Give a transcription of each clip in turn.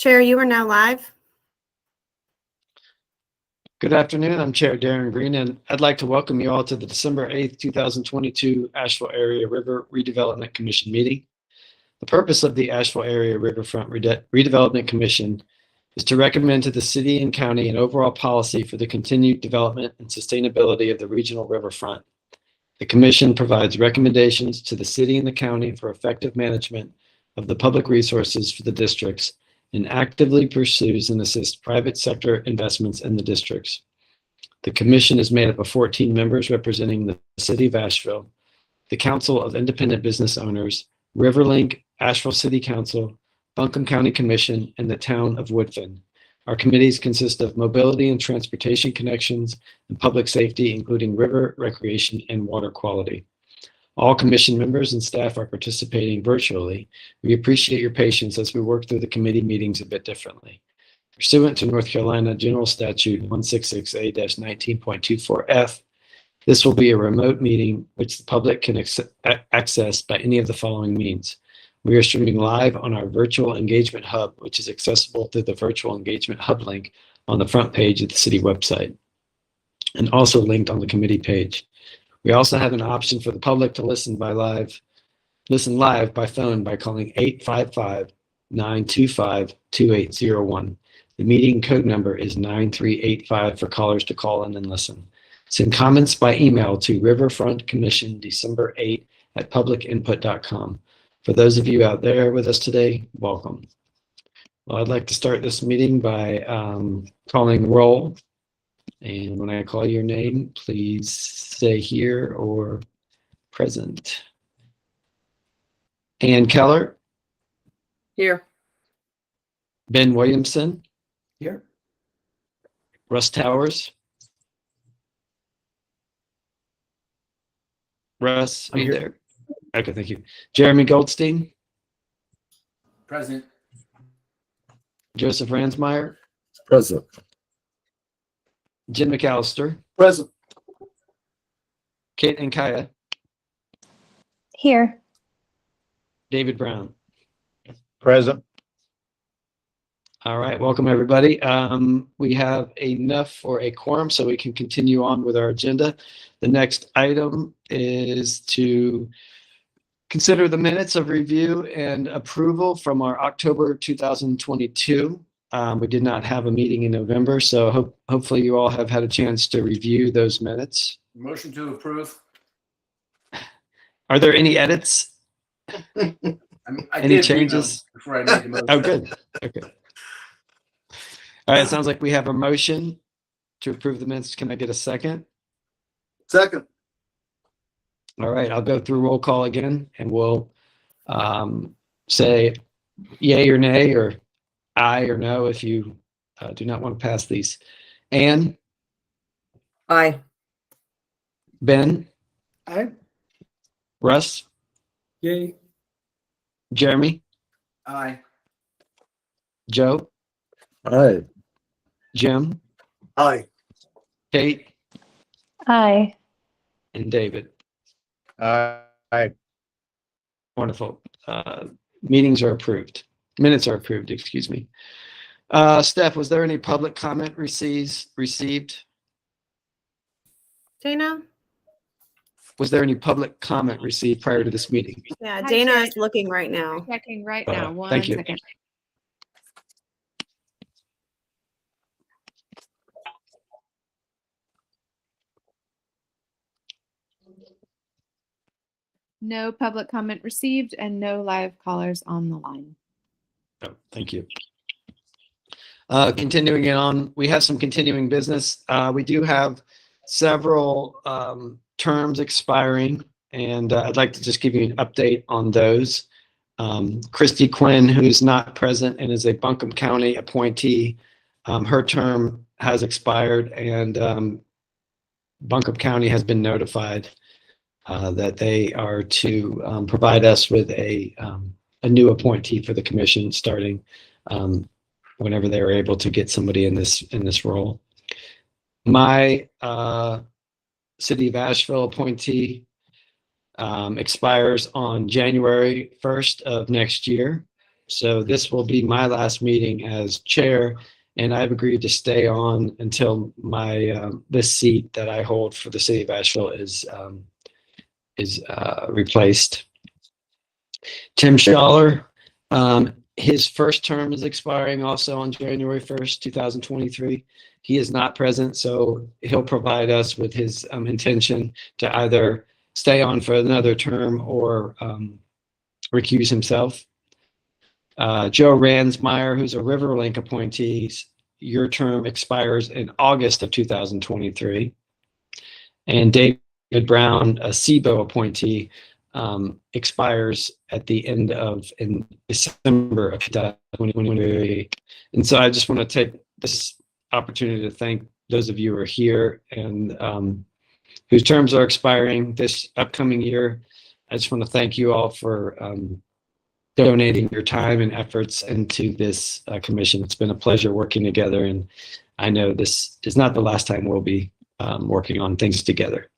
Chair, you are now live. Good afternoon. I'm Chair Darren Green, and I'd like to welcome you all to the December 8th, 2022 Asheville Area River Redevelopment Commission meeting. The purpose of the Asheville Area Riverfront Redevelopment Commission is to recommend to the city and county an overall policy for the continued development and sustainability of the regional riverfront. The commission provides recommendations to the city and the county for effective management of the public resources for the districts and actively pursues and assists private sector investments in the districts. The commission is made up of 14 members representing the city of Asheville, the Council of Independent Business Owners, Riverlink, Asheville City Council, Buncombe County Commission, and the town of Woodfin. Our committees consist of mobility and transportation connections and public safety, including river, recreation, and water quality. All commission members and staff are participating virtually. We appreciate your patience as we work through the committee meetings a bit differently. Pursuant to North Carolina General Statute 166A-19.24F, this will be a remote meeting which the public can access by any of the following means. We are streaming live on our virtual engagement hub, which is accessible through the virtual engagement hub link on the front page of the city website, and also linked on the committee page. We also have an option for the public to listen live by phone by calling 855-925-2801. The meeting code number is 9385 for callers to call in and listen. Send comments by email to Riverfront Commission December 8 at publicinput.com. For those of you out there with us today, welcome. Well, I'd like to start this meeting by calling roll. And when I call your name, please say here or present. Ann Keller. Here. Ben Williamson. Here. Russ Towers. Russ, are you there? Okay, thank you. Jeremy Goldstein. Present. Joseph Ransmeyer. Present. Jim McAllister. Present. Kate Nkaya. Here. David Brown. Present. All right, welcome everybody. We have enough for a quorum so we can continue on with our agenda. The next item is to consider the minutes of review and approval from our October 2022. We did not have a meeting in November, so hopefully you all have had a chance to review those minutes. Motion to approve. Are there any edits? I Any changes? Before I make the motion. Oh, good. Okay. All right, it sounds like we have a motion to approve the minutes. Can I get a second? Second. All right, I'll go through roll call again, and we'll say yay or nay, or aye or no if you do not want to pass these. Ann? Aye. Ben? Aye. Russ? Yay. Jeremy? Aye. Joe? Aye. Jim? Aye. Kate? Aye. And David? Aye. Wonderful. Meetings are approved. Minutes are approved, excuse me. Steph, was there any public comment received? Dana? Was there any public comment received prior to this meeting? Yeah, Hi, Dana Chair. is looking right now. Checking right now. One thank you. second. No public comment received and no live callers on the line. Oh, thank you. Continuing on, we have some continuing business. We do have several terms expiring, and I'd like to just give you an update on those. Christy Quinn, who's not present and is a Buncombe County appointee, her term has expired, and Buncombe County has been notified that they are to provide us with a new appointee for the commission starting whenever they are able to get somebody in this role. My City of Asheville appointee expires on January 1st of next year. So this will be my last meeting as chair, and I've agreed to stay on until my this seat that I hold for the city of Asheville is replaced. Tim Schaller, his first term is expiring also on January 1st, 2023. He is not present, so he'll provide us with his intention to either stay on for another term or recuse himself. Joe Ransmeyer, who's a Riverlink appointee, your term expires in August of 2023. And David Brown, a SIBO appointee, expires at the end of in December of 2023. And so I just want to take this opportunity to thank those of you who are here and whose terms are expiring this upcoming year. I just want to thank you all for donating your time and efforts into this commission. It's been a pleasure working together, and I know this is not the last time we'll be working on things together.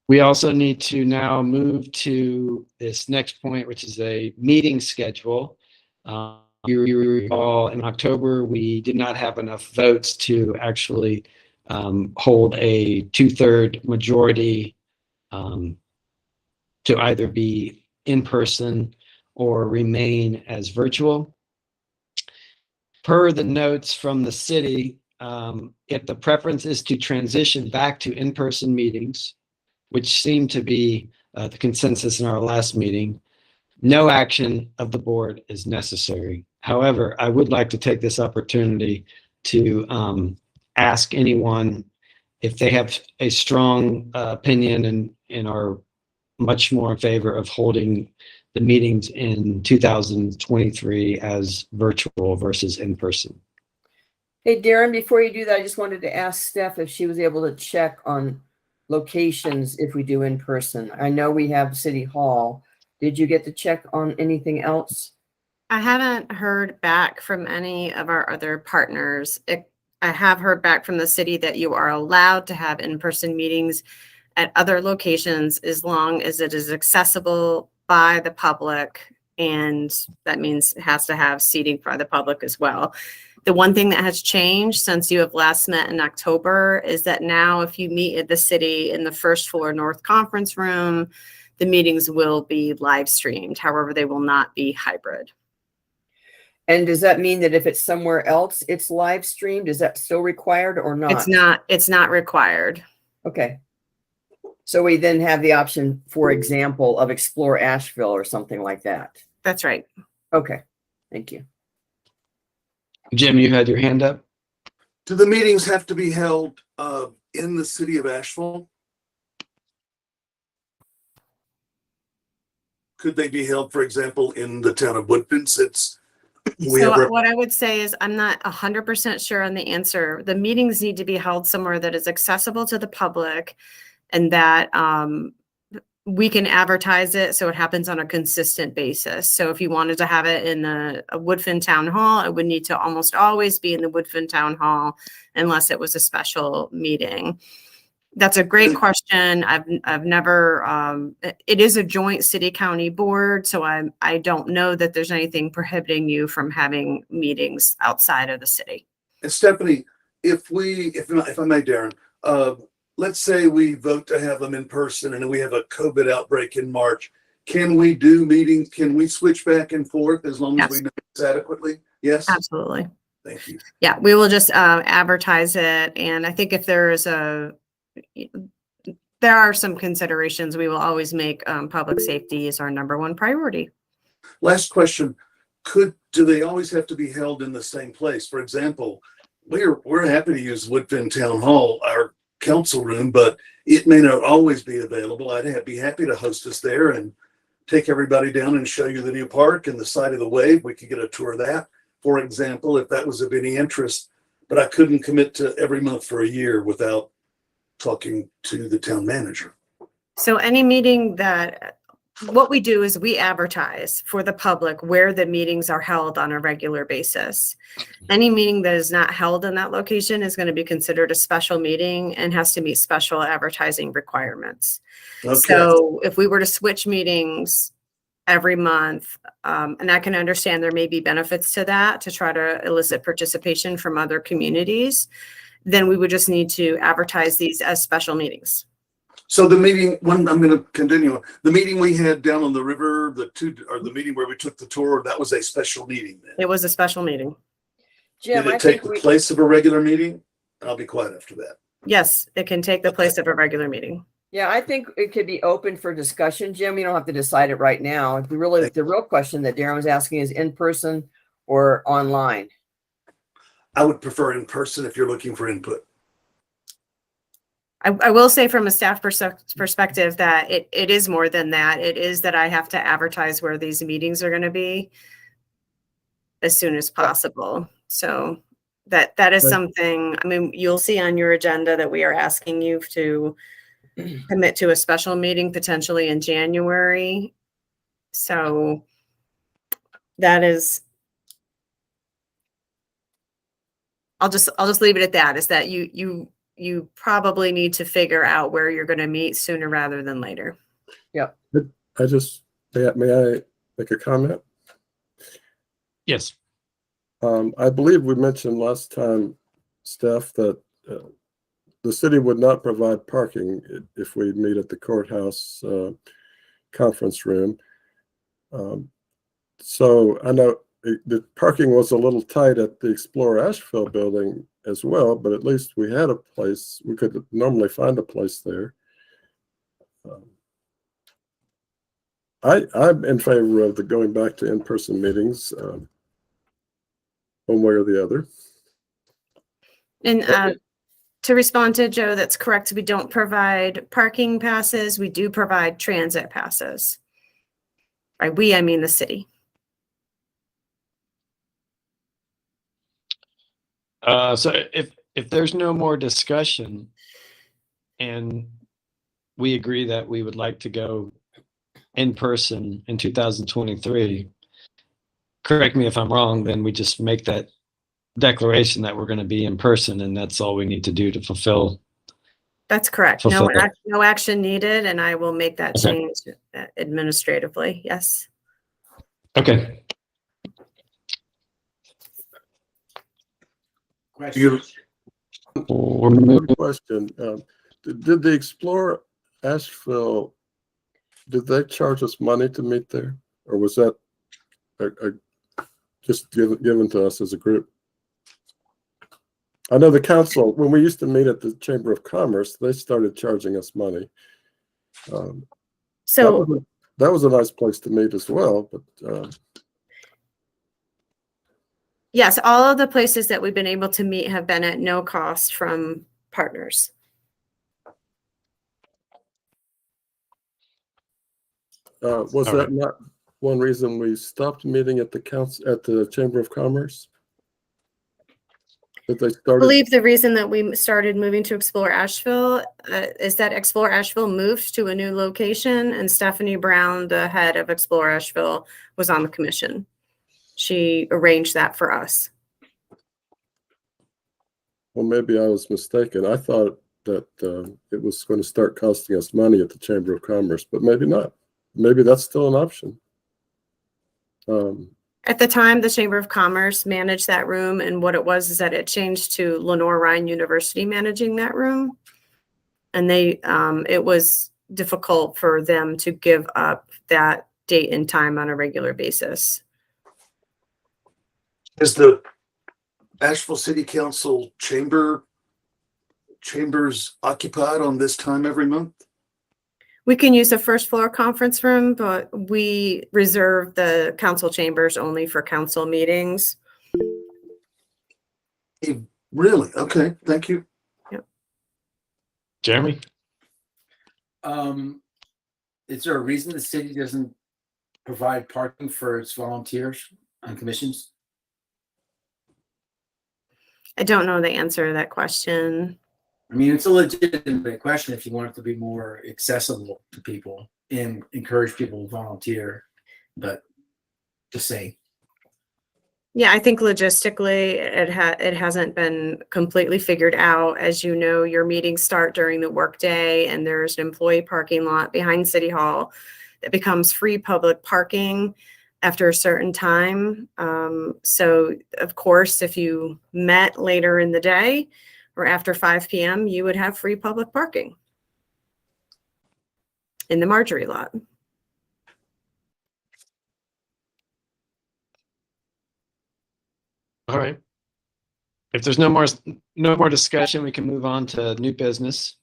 We also need to now move to this next point, which is a meeting schedule. You recall in October, we did not have enough votes to actually hold a 2/3 majority to either be in person or remain as virtual. Per the notes from the city, if the preference is to transition back to in-person meetings, which seemed to be the consensus in our last meeting, no action of the board is necessary. However, I would like to take this opportunity to ask anyone if they have a strong opinion and are much more in favor of holding the meetings in 2023 as virtual versus in person. Hey, Darren, before you do that, I just wanted to ask Steph if she was able to check on locations if we do in person. I know we have City Hall. Did you get to check on anything else? I haven't heard back from any of our other partners. I have heard back from the city that you are allowed to have in-person meetings at other locations as long as it is accessible by the public, and that means it has to have seating for the public as well. The one thing that has changed since you have last met in October is that now if you meet at the city in the first floor North Conference Room, the meetings will be live streamed. However, they will not be hybrid. And does that mean that if it's somewhere else, it's live streamed? Is that still required or not? It's not required. Okay. So we then have the option, for example, of Explore Asheville or something like that. That's right. Okay. Thank you. Jim, you had your hand up? Do the meetings have to be held in the city of Asheville? Could they be held, for example, in the town of Woodfin, since What I would say is I'm not 100% sure on the answer. The meetings need to be held somewhere that is accessible to the public and that we can advertise it so it happens on a consistent basis. So if you wanted to have it in a Woodfin Town Hall, it would need to almost always be in the Woodfin Town Hall unless it was a special meeting. That's a great question. I've never, it is a joint city county board, so I don't know that there's anything prohibiting you from having meetings outside of the city. And Stephanie, if I may, Darren, let's say we vote to have them in person and we have a COVID outbreak in March. Can we do meetings? Can we switch back and forth as long as we know it's adequately? Yes. Absolutely. Thank you. Yeah, we will just advertise it. And I think if there are some considerations, we will always make public safety is our number one priority. Last question. Do they always have to be held in the same place? For example, we're happy to use Woodfin Town Hall, our council room, but it may not always be available. I'd be happy to host us there and take everybody down and show you the new park and the side of the wave. We could get a tour of that, for example, if that was of any interest, but I couldn't commit to every month for a year without talking to the town manager. So any meeting what we do is we advertise for the public where the meetings are held on a regular basis. Any meeting that is not held in that location is going to be considered a special meeting and has to meet special advertising requirements. Okay. So if we were to switch meetings every month, and I can understand there may be benefits to that to try to elicit participation from other communities, then we would just need to advertise these as special meetings. So the meeting, I'm going to continue. The meeting we had down on the river, the meeting where we took the tour, that was a special meeting then. It was a special meeting. Jim, Did I it take think the place of a regular meeting? I'll be quiet after that. Yes, it can take the place of a regular meeting. yeah, I think it could be open for discussion, Jim. We don't have to decide it right now. The real question that Darren was asking is in person or online. I would prefer in person if you're looking for input. I will say from a staff perspective that it is more than that. It is that I have to advertise where these meetings are going to be as soon as possible. So that is something, I mean, you'll see on your agenda that we are asking you to commit to a special meeting potentially in January. So that is, I'll just leave it at that, is that you probably need to figure out where you're going to meet sooner rather than later. Yep. I just, may I make a comment? Yes. I believe we mentioned last time, Steph, that the city would not provide parking if we meet at the courthouse conference room. So I know the parking was a little tight at the Explore Asheville building as well, but at least we had a place. We could normally find a place there. I'm in favor of the going back to in-person meetings, one way or the other. And to respond to Joe, that's correct. We don't provide parking passes. We do provide transit passes. By we, I mean the city. So if there's no more discussion and we agree that we would like to go in person in 2023, correct me if I'm wrong, then we just make that declaration that we're going to be in person, and that's all we need to do to fulfill. That's correct. Fulfill that. No action needed, and I will make that Okay. change administratively. Yes. Okay. You- One question. Did the Explore Asheville, did they charge us money to meet there? Or was that just given to us as a group? I know the council, when we used to meet at the Chamber of Commerce, they started charging us money. So That was a nice place to meet as well, but yes, all of the places that we've been able to meet have been at no cost from partners. was All that right. not one reason we stopped meeting at the council, at the Chamber of Commerce? That they I started? believe the reason that we started moving to Explore Asheville is that Explore Asheville moved to a new location, and Stephanie Brown, the head of Explore Asheville, was on the commission. She arranged that for us. Well, maybe I was mistaken. I thought that it was going to start costing us money at the Chamber of Commerce, but maybe not. Maybe that's still an option. At the time, the Chamber of Commerce managed that room, and what it was is that it changed to Lenore Ryan University managing that room. And it was difficult for them to give up that date and time on a regular basis. Is the Asheville City Council chambers occupied on this time every month? We can use the first floor conference room, but we reserve the council chambers only for council meetings. Really? Okay, thank you. Jeremy? Is there a reason the city doesn't provide parking for its volunteers on commissions? I don't know the answer to that question. I mean, it's a legitimate question if you want it to be more accessible to people and encourage people to volunteer, but just saying. Yeah, I think logistically it hasn't been completely figured out. As you know, your meetings start during the workday, and there's an employee parking lot behind City Hall it becomes free public parking after a certain time. So of course, if you met later in the day or after 5 p.m., you would have free public parking in the Marjorie lot. All right. If there's no more discussion, we can move on to new business.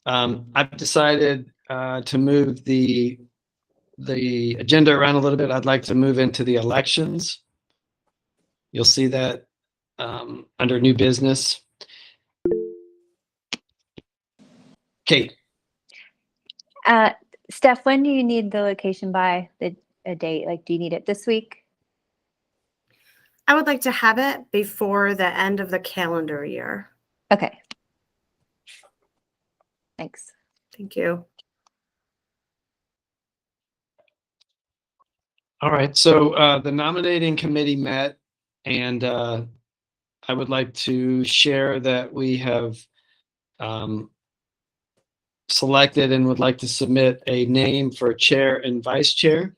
I've decided to move the agenda around a little bit. I'd like to move into the elections. You'll see that under new business. Kate, Steph, when do you need the location by, a date? Like, do you need it this week? I would like to have it before the end of the calendar year. Okay. Thanks. Thank you. all right. So the nominating committee met, and I would like to share that we have selected and would like to submit a name for chair and vice chair.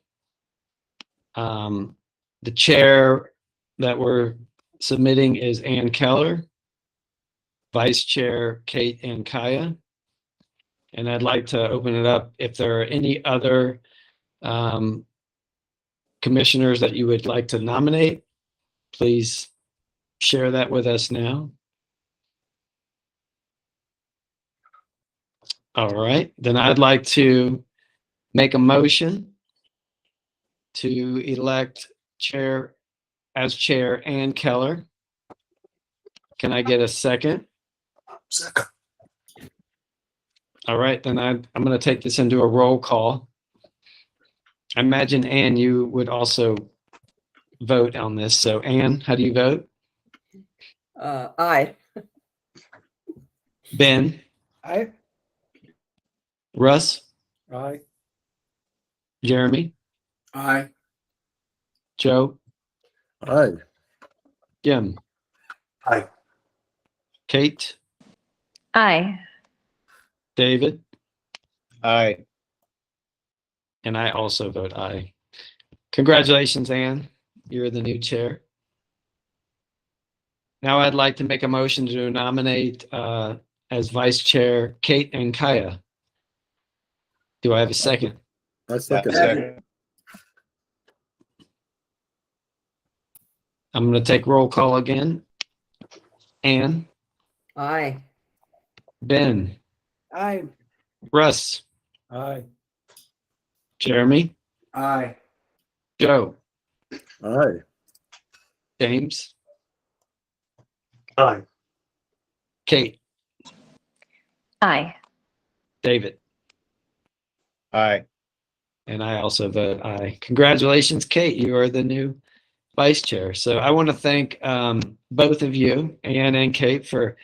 The chair that we're submitting is Ann Keller, vice chair Kate and Kaya. And I'd like to open it up if there are any other commissioners that you would like to nominate. Please share that with us now. All right, then I'd like to make a motion to elect as chair Ann Keller. Can I get a second? Second. All right, then I'm going to take this into a roll call. I imagine, Ann, you would also vote on this. So, Ann, how do you vote? Aye. Ben? Aye. Russ? Aye. Jeremy? Aye. Joe? Aye. Jim? Aye. Kate? Aye. David? Aye. And I also vote aye. Congratulations, Ann. You're the new chair. Now I'd like to make a motion to nominate as vice chair Kate and Kaya. Do I have a second? I second. Second. I'm going to take roll call again. Ann? Aye. Ben? Aye. Russ? Aye. Jeremy? Aye. Joe? Aye. James? Aye. Kate? Aye. David? Aye. And I also vote aye. Congratulations, Kate. You are the new vice chair. So I want to thank both of you, Ann and Kate, for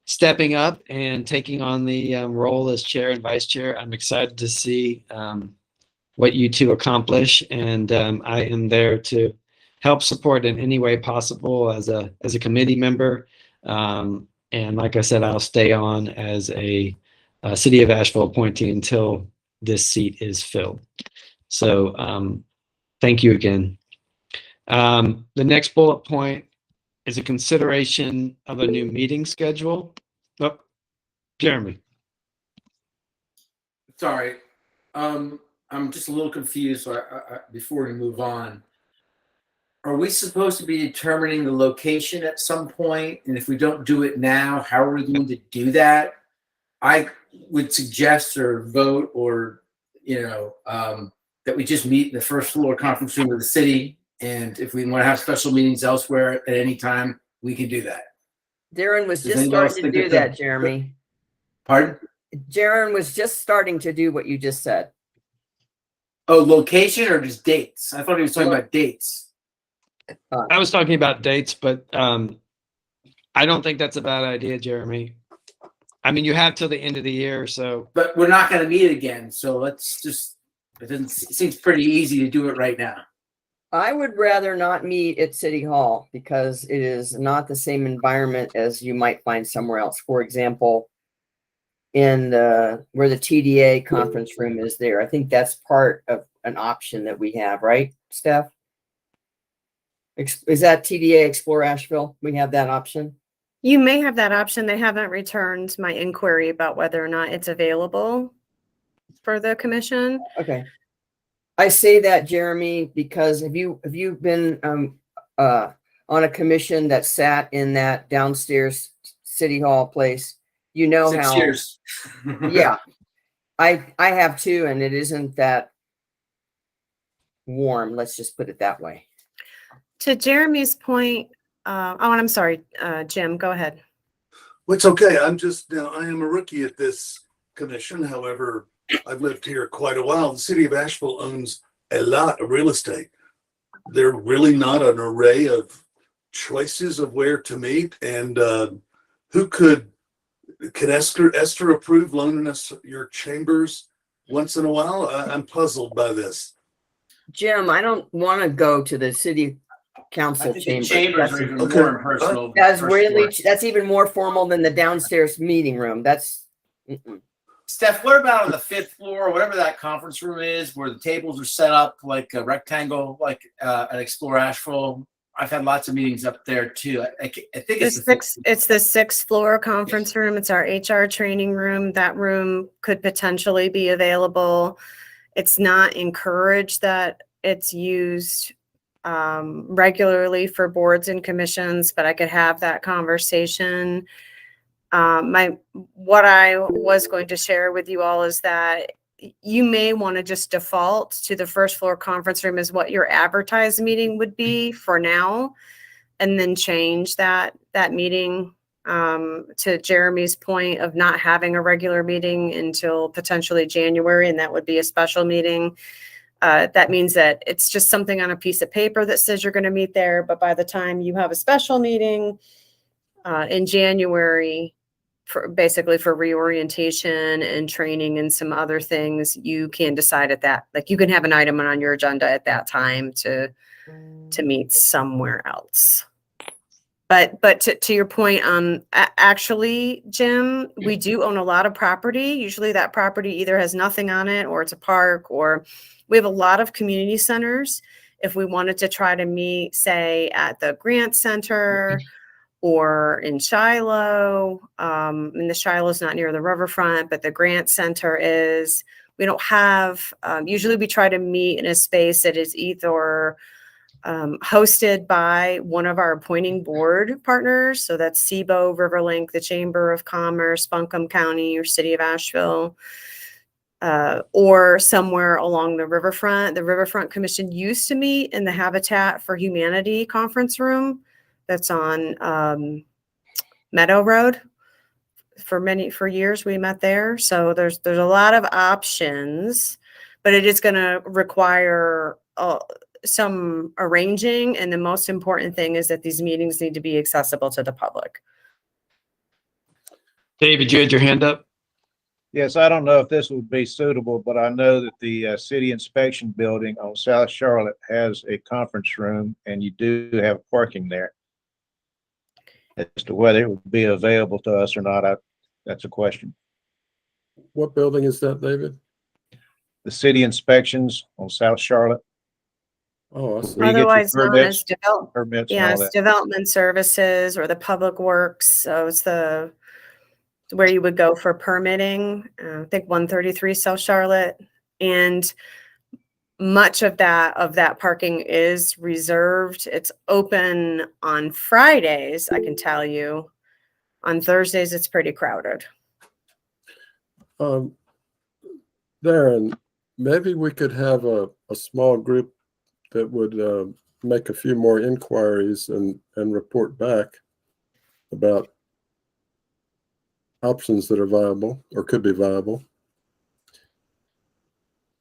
stepping up and taking on the role as chair and vice chair. I'm excited to see what you two accomplish, and I am there to help support in any way possible as a committee member. And like I said, I'll stay on as a City of Asheville appointee until this seat is filled. So thank you again. The next bullet point is a consideration of a new meeting schedule. Oh, Jeremy. Sorry. I'm just a little confused. So before we move on, are we supposed to be determining the location at some point? And if we don't do it now, how are we going to do that? I would suggest or vote or, that we just meet in the first floor conference room of the city. And if we want to have special meetings elsewhere at any time, we can do that. Darren was Does just anybody else starting to think do that that, Jeremy. Pardon? Darren was just starting to do what you just said. Oh, location or just dates? I thought he was talking about dates. I was talking about dates, but I don't think that's a bad idea, Jeremy. I mean, you have till the end of the year, so. But we're not going to meet again. So let's just, it seems pretty easy to do it right now. I would rather not meet at City Hall because it is not the same environment as you might find somewhere else. For example, in where the TDA conference room is there. I think that's part of an option that we have, right, Steph? Is that TDA Explore Asheville? We have that option? You may have that option. They haven't returned my inquiry about whether or not it's available for the commission. Okay. I say that, Jeremy, because have you been on a commission that sat in that downstairs city hall place? You know 6 how, years. yeah, I have too, and it isn't that warm. Let's just put it that way. To Jeremy's point, I'm sorry, Jim, go ahead. Well, it's okay. I am a rookie at this commission. However, I've lived here quite a while. The city of Asheville owns a lot of real estate. There are really not an array of choices of where to meet, and can Esther approve loaning us your chambers once in a while? I'm puzzled by this. Jim, I don't want to go to the city I council think the chamber. chambers are even Okay. more impersonal. That's first really, floor. that's even more formal than the downstairs meeting room. That's, Steph, what about on the 5th floor, whatever that conference room is, where the tables are set up like a rectangle, like at Explore Asheville? I've had lots of meetings up there too. I think it's It's the 6th floor conference room. It's our HR training room. That room could potentially be available. It's not encouraged that it's used regularly for boards and commissions, but I could have that conversation. What I was going to share with you all is that you may want to just default to the 1st floor conference room as what your advertised meeting would be for now, and then change that meeting to Jeremy's point of not having a regular meeting until potentially January, and that would be a special meeting. That means that it's just something on a piece of paper that says you're going to meet there, but by the time you have a special meeting in January, basically for reorientation and training and some other things, you can decide at that, like you can have an item on your agenda at that time to meet somewhere else. But to your point, actually, Jim, we do own a lot of property. Usually that property either has nothing on it, or it's a park, or we have a lot of community centers. If we wanted to try to meet, say, at the Grant Center or in Shiloh, and the Shiloh is not near the Riverfront, but the Grant Center is. We don't have, usually we try to meet in a space that is either hosted by one of our appointing board partners. So that's SIBO, Riverlink, the Chamber of Commerce, Buncombe County, or City of Asheville, or somewhere along the riverfront. The Riverfront Commission used to meet in the Habitat for Humanity conference room that's on Meadow Road. For years we met there. So there's a lot of options, but it is going to require some arranging. And the most important thing is that these meetings need to be accessible to the public. David, you had your hand up? Yes, I don't know if this would be suitable, but I know that the city inspection building on South Charlotte has a conference room, and you do have parking there. As to whether it would be available to us or not, that's a question. What building is that, David? The city inspections on South Charlotte. Oh, I see. Where you get your Otherwise known as permits and all yes, that. development services or the public works. So it's where you would go for permitting. I think 133 South Charlotte, and much of that parking is reserved. It's open on Fridays, I can tell you. On Thursdays, it's pretty crowded. Darren, maybe we could have a small group that would make a few more inquiries and report back about options that are viable or could be viable.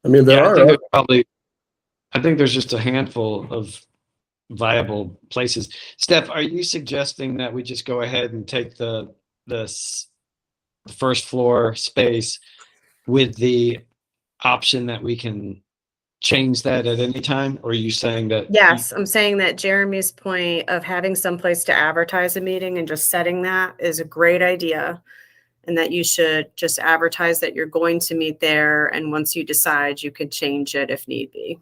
I mean, I think there's just a handful of viable places. Steph, are you suggesting that we just go ahead and take the 1st floor space with the option that we can change that at any time? Or are you saying that? Yes, I'm saying that Jeremy's point of having some place to advertise a meeting and just setting that is a great idea. and that you should just advertise that you're going to meet there. And once you decide, you can change it if need be.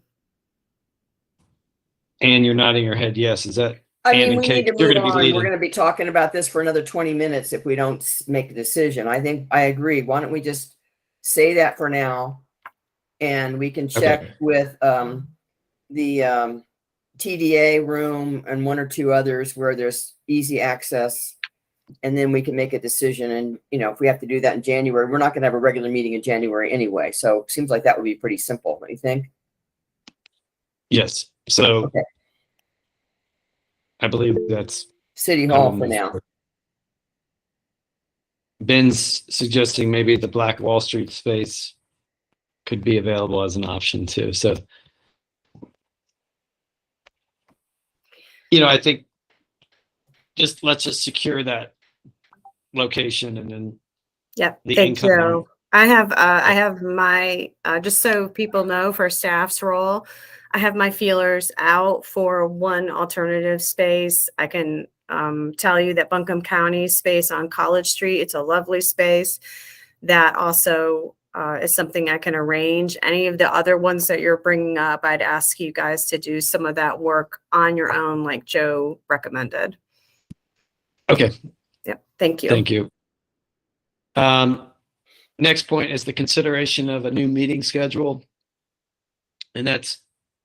And you're nodding your head yes. Is that I Ann mean, and we Kate? need to You're move going to be on. We're leading. going to be talking about this for another 20 minutes if we don't make a decision. I think I agree. Why don't we just say that for now? And we can check Okay. with the TDA room and one or two others where there's easy access. And then we can make a decision. And, if we have to do that in January, we're not going to have a regular meeting in January anyway. So it seems like that would be pretty simple. What do you think? Yes. So Okay. I believe that's City I Hall will for move now. forward. Ben's suggesting maybe the Black Wall Street space could be available as an option too. So, I think let's just secure that location and then Yep. the Thank incoming. you. I have my, just so people know for staff's role, I have my feelers out for one alternative space. I can tell you that Buncombe County space on College Street, it's a lovely space. That also is something I can arrange. Any of the other ones that you're bringing up, I'd ask you guys to do some of that work on your own, like Joe recommended. Okay. Yep. Thank you. Thank you. Next point is the consideration of a new meeting schedule. And that's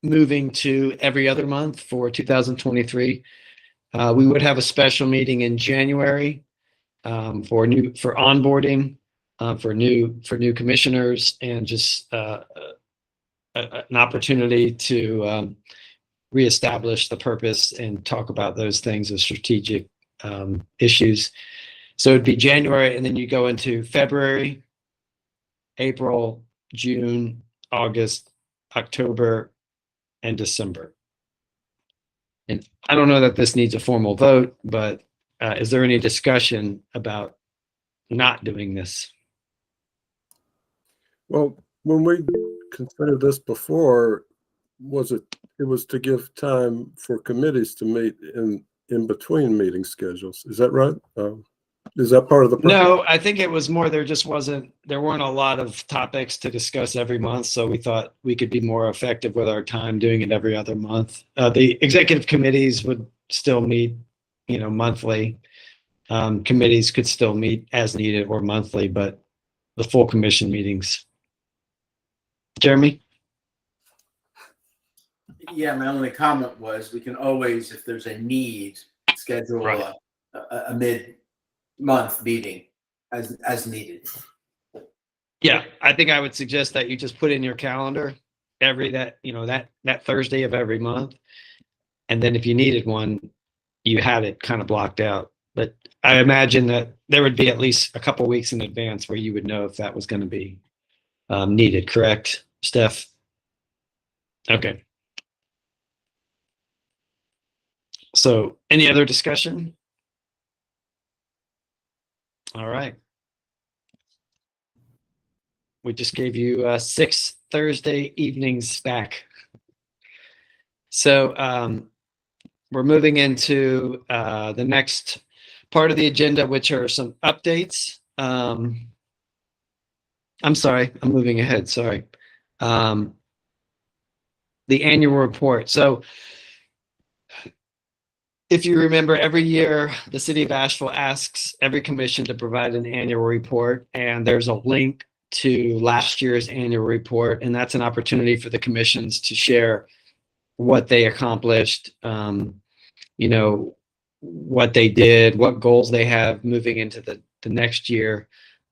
moving to every other month for 2023. We would have a special meeting in January for onboarding for new commissioners and just an opportunity to reestablish the purpose and talk about those things as strategic issues. So it'd be January, and then you go into February, April, June, August, October, and December. And I don't know that this needs a formal vote, but is there any discussion about not doing this? Well, when we considered this before, it was to give time for committees to meet in between meeting schedules. Is that right? Is that part of the purpose? No, I think it was more there weren't a lot of topics to discuss every month, so we thought we could be more effective with our time doing it every other month. The executive committees would still meet, monthly. Committees could still meet as needed or monthly, but the full commission meetings. Jeremy? Yeah, my only comment was we can always, if there's a need, schedule Right. a mid-month meeting as needed. Yeah, I think I would suggest that you just put in your calendar that Thursday of every month. And then if you needed one, you had it kind of blocked out. But I imagine that there would be at least a couple weeks in advance where you would know if that was going to be needed, correct, Steph? Okay. So any other discussion? All right. We just gave you 6 Thursday evenings back. So we're moving into the next part of the agenda, which are some updates. I'm sorry, I'm moving ahead. Sorry. The annual report. So if you remember, every year the city of Asheville asks every commission to provide an annual report, and there's a link to last year's annual report, and that's an opportunity for the commissions to share what they accomplished, what they did, what goals they have moving into the next year.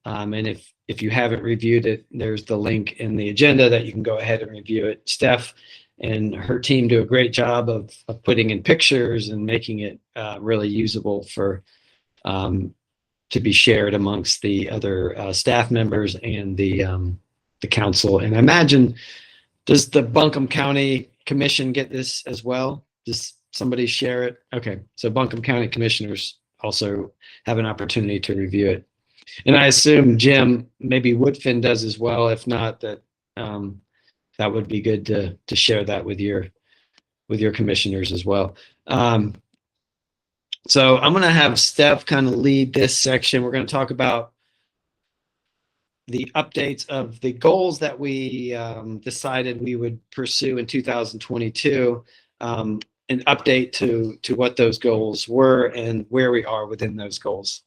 And if you haven't reviewed it, there's the link in the agenda that you can go ahead and review it. Steph and her team do a great job of putting in pictures and making it really usable for to be shared amongst the other staff members and the council. And I imagine, does the Buncombe County Commission get this as well? Does somebody share it? Okay, so Buncombe County Commissioners also have an opportunity to review it. And I assume, Jim, maybe Woodfin does as well. If not, that would be good to share that with your commissioners as well. So I'm going to have Steph kind of lead this section. We're going to talk about the updates of the goals that we decided we would pursue in 2022, an update to what those goals were and where we are within those goals.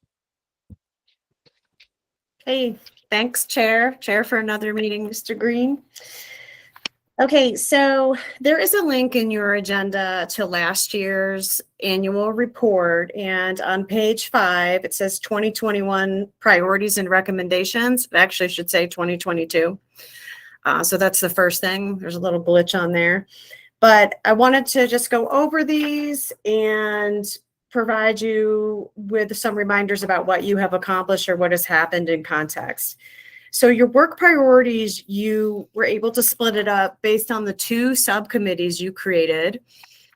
Hey, thanks, Chair for another meeting, Mr. Green. Okay, so there is a link in your agenda to last year's annual report, and on page 5, it says 2021 priorities and recommendations. It actually should say 2022. So that's the first thing. There's a little glitch on there. But I wanted to just go over these and provide you with some reminders about what you have accomplished or what has happened in context. So your work priorities, you were able to split it up based on the 2 subcommittees you created.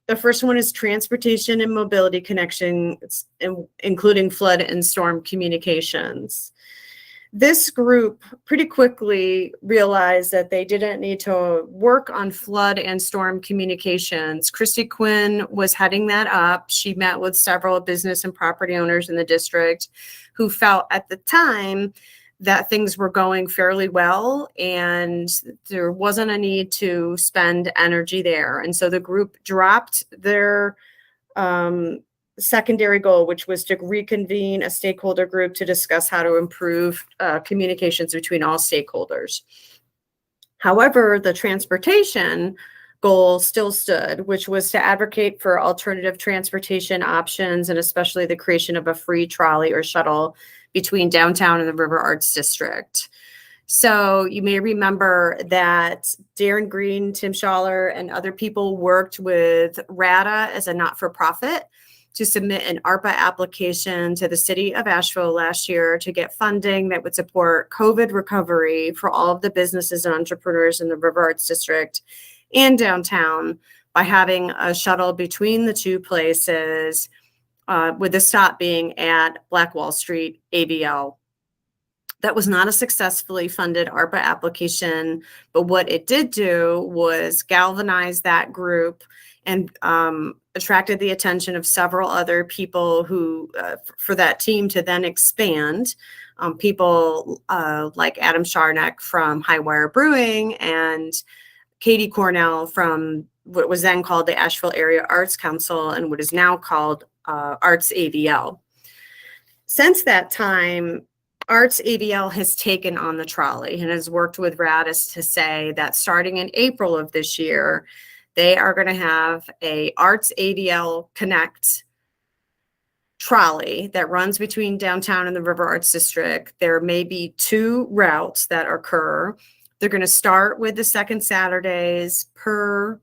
The first one is transportation and mobility connections, including flood and storm communications. This group pretty quickly realized that they didn't need to work on flood and storm communications. Christy Quinn was heading that up. She met with several business and property owners in the district who felt at the time that things were going fairly well and there wasn't a need to spend energy there. And so the group dropped their secondary goal, which was to reconvene a stakeholder group to discuss how to improve communications between all stakeholders. However, the transportation goal still stood, which was to advocate for alternative transportation options and especially the creation of a free trolley or shuttle between downtown and the River Arts District. So you may remember that Darren Green, Tim Schaller, and other people worked with RADA as a not-for-profit to submit an ARPA application to the city of Asheville last year to get funding that would support COVID recovery for all of the businesses and entrepreneurs in the River Arts District and downtown by having a shuttle between the 2 places, with the stop being at Blackwall Street, ABL. That was not a successfully funded ARPA application, but what it did do was galvanize that group and attracted the attention of several other people who, for that team to then expand. People like Adam Sharnack from Highwire Brewing and Katie Cornell from what was then called the Asheville Area Arts Council and what is now called Arts ABL. Since that time, Arts ABL has taken on the trolley and has worked with Radis to say that starting in April of this year, they are going to have a Arts ABL Connect trolley that runs between downtown and the River Arts District. There may be 2 routes that occur. They're going to start with the second Saturdays per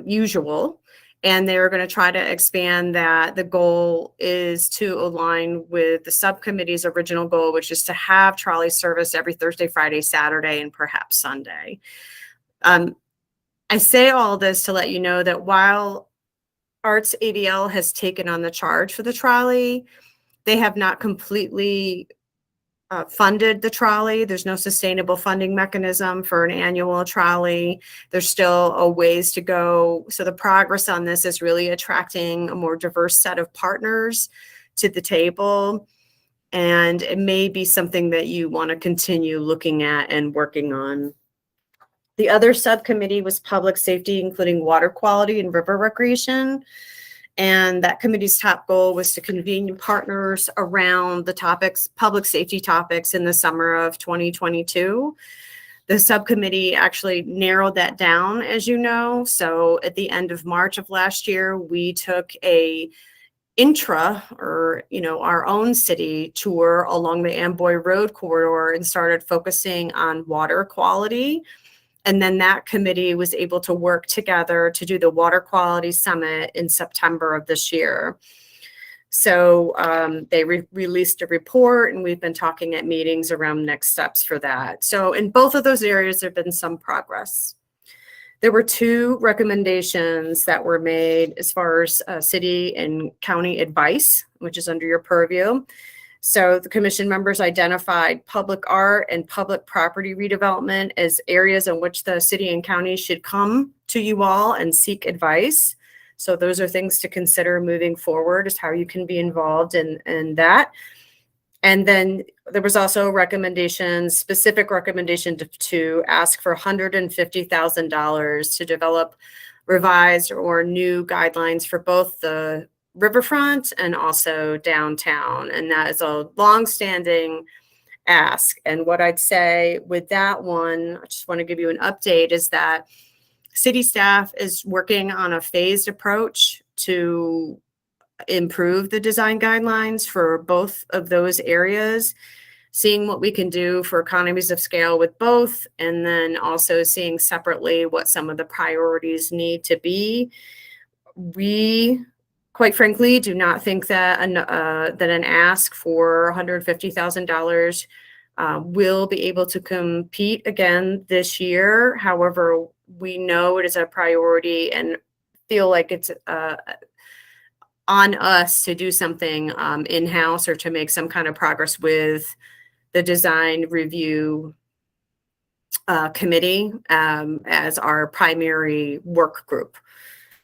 usual. And they're going to try to expand that. The goal is to align with the subcommittee's original goal, which is to have trolley service every Thursday, Friday, Saturday, and perhaps Sunday. I say all this to let you know that while Arts ABL has taken on the charge for the trolley, they have not completely funded the trolley. There's no sustainable funding mechanism for an annual trolley. There's still a ways to go. So the progress on this is really attracting a more diverse set of partners to the table. And it may be something that you want to continue looking at and working on. The other subcommittee was public safety, including water quality and river recreation. And that committee's top goal was to convene partners around the topics, public safety topics in the summer of 2022. The subcommittee actually narrowed that down, as you know. So at the end of March of last year, we took a our own city tour along the Amboy Road corridor and started focusing on water quality. And then that committee was able to work together to do the Water Quality Summit in September of this year. So they released a report, and we've been talking at meetings around next steps for that. So in both of those areas, there have been some progress. There were 2 recommendations that were made as far as city and county advice, which is under your purview. So the commission members identified public art and public property redevelopment as areas in which the city and county should come to you all and seek advice. So those are things to consider moving forward, is how you can be involved in that. And then there was also a recommendation, specific recommendation to ask for $150,000 to develop revised or new guidelines for both the riverfront and also downtown. And that is a longstanding ask. And what I'd say with that one, I just want to give you an update, is that city staff is working on a phased approach to improve the design guidelines for both of those areas, seeing what we can do for economies of scale with both, and then also seeing separately what some of the priorities need to be. We, quite frankly, do not think that an ask for $150,000 will be able to compete again this year. However, we know it is a priority and feel like it's on us to do something in-house or to make some kind of progress with the design review committee as our primary work group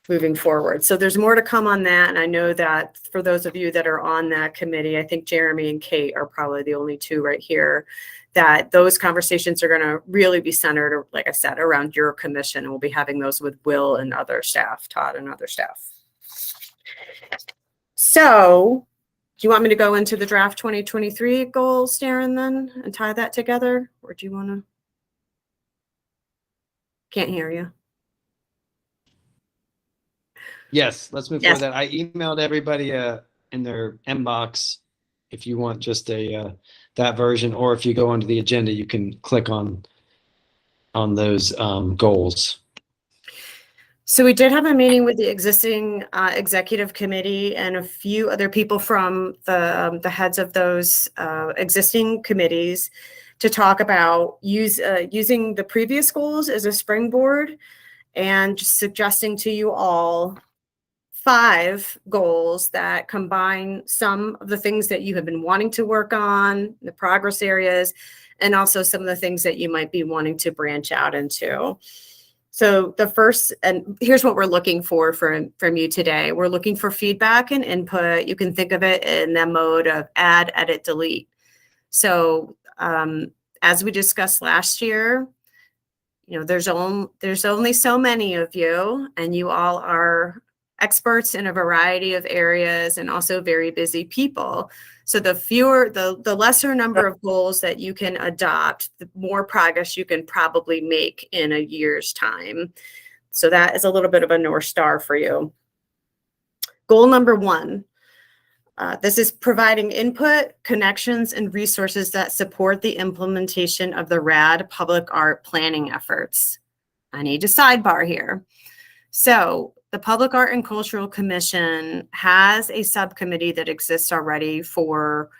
moving forward. So there's more to come on that. And I know that for those of you that are on that committee, I think Jeremy and Kate are probably the only two right here, that those conversations are going to really be centered, like I said, around your commission. And we'll be having those with Will and other staff, Todd and other staff. So do you want me to go into the draft 2023 goals, Darren, then, and tie that together? Or do you want to? Can't hear you. Yes, let's move Yes. forward. That I emailed everybody in their inbox. If you want just a that version, or if you go onto the agenda, you can click on those goals. So we did have a meeting with the existing executive committee and a few other people from the heads of those existing committees to talk about using the previous goals as a springboard, and just suggesting to you all 5 goals that combine some of the things that you have been wanting to work on, the progress areas, and also some of the things that you might be wanting to branch out into. So the first, and here's what we're looking for from you today. We're looking for feedback and input. You can think of it in the mode of add, edit, delete. So as we discussed last year, you know, there's only so many of you, and you all are experts in a variety of areas and also very busy people. So the lesser number of goals that you can adopt, the more progress you can probably make in a year's time. So that is a little bit of a North Star for you. Goal number 1, this is providing input, connections, and resources that support the implementation of the RAD public art planning efforts. I need to sidebar here. So the Public Art and Cultural Commission has a subcommittee that exists already for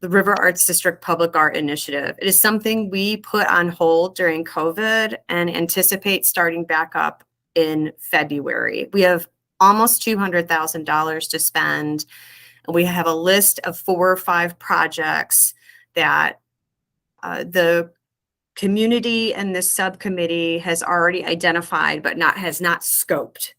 the River Arts District Public Art Initiative. It is something we put on hold during COVID and anticipate starting back up in February. We have almost $200,000 to spend, and we have a list of 4 or 5 projects that the community and this subcommittee has already identified but has not scoped.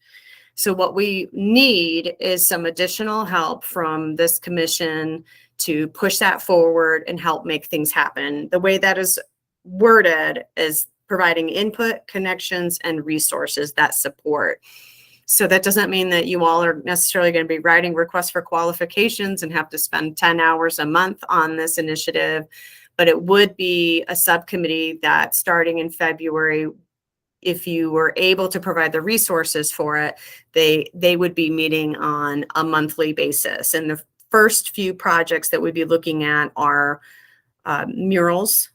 So what we need is some additional help from this commission to push that forward and help make things happen. The way that is worded is providing input, connections, and resources that support. So that doesn't mean that you all are necessarily going to be writing requests for qualifications and have to spend 10 hours a month on this initiative, but it would be a subcommittee that starting in February, if you were able to provide the resources for it, they would be meeting on a monthly basis. And the first few projects that we'd be looking at are murals,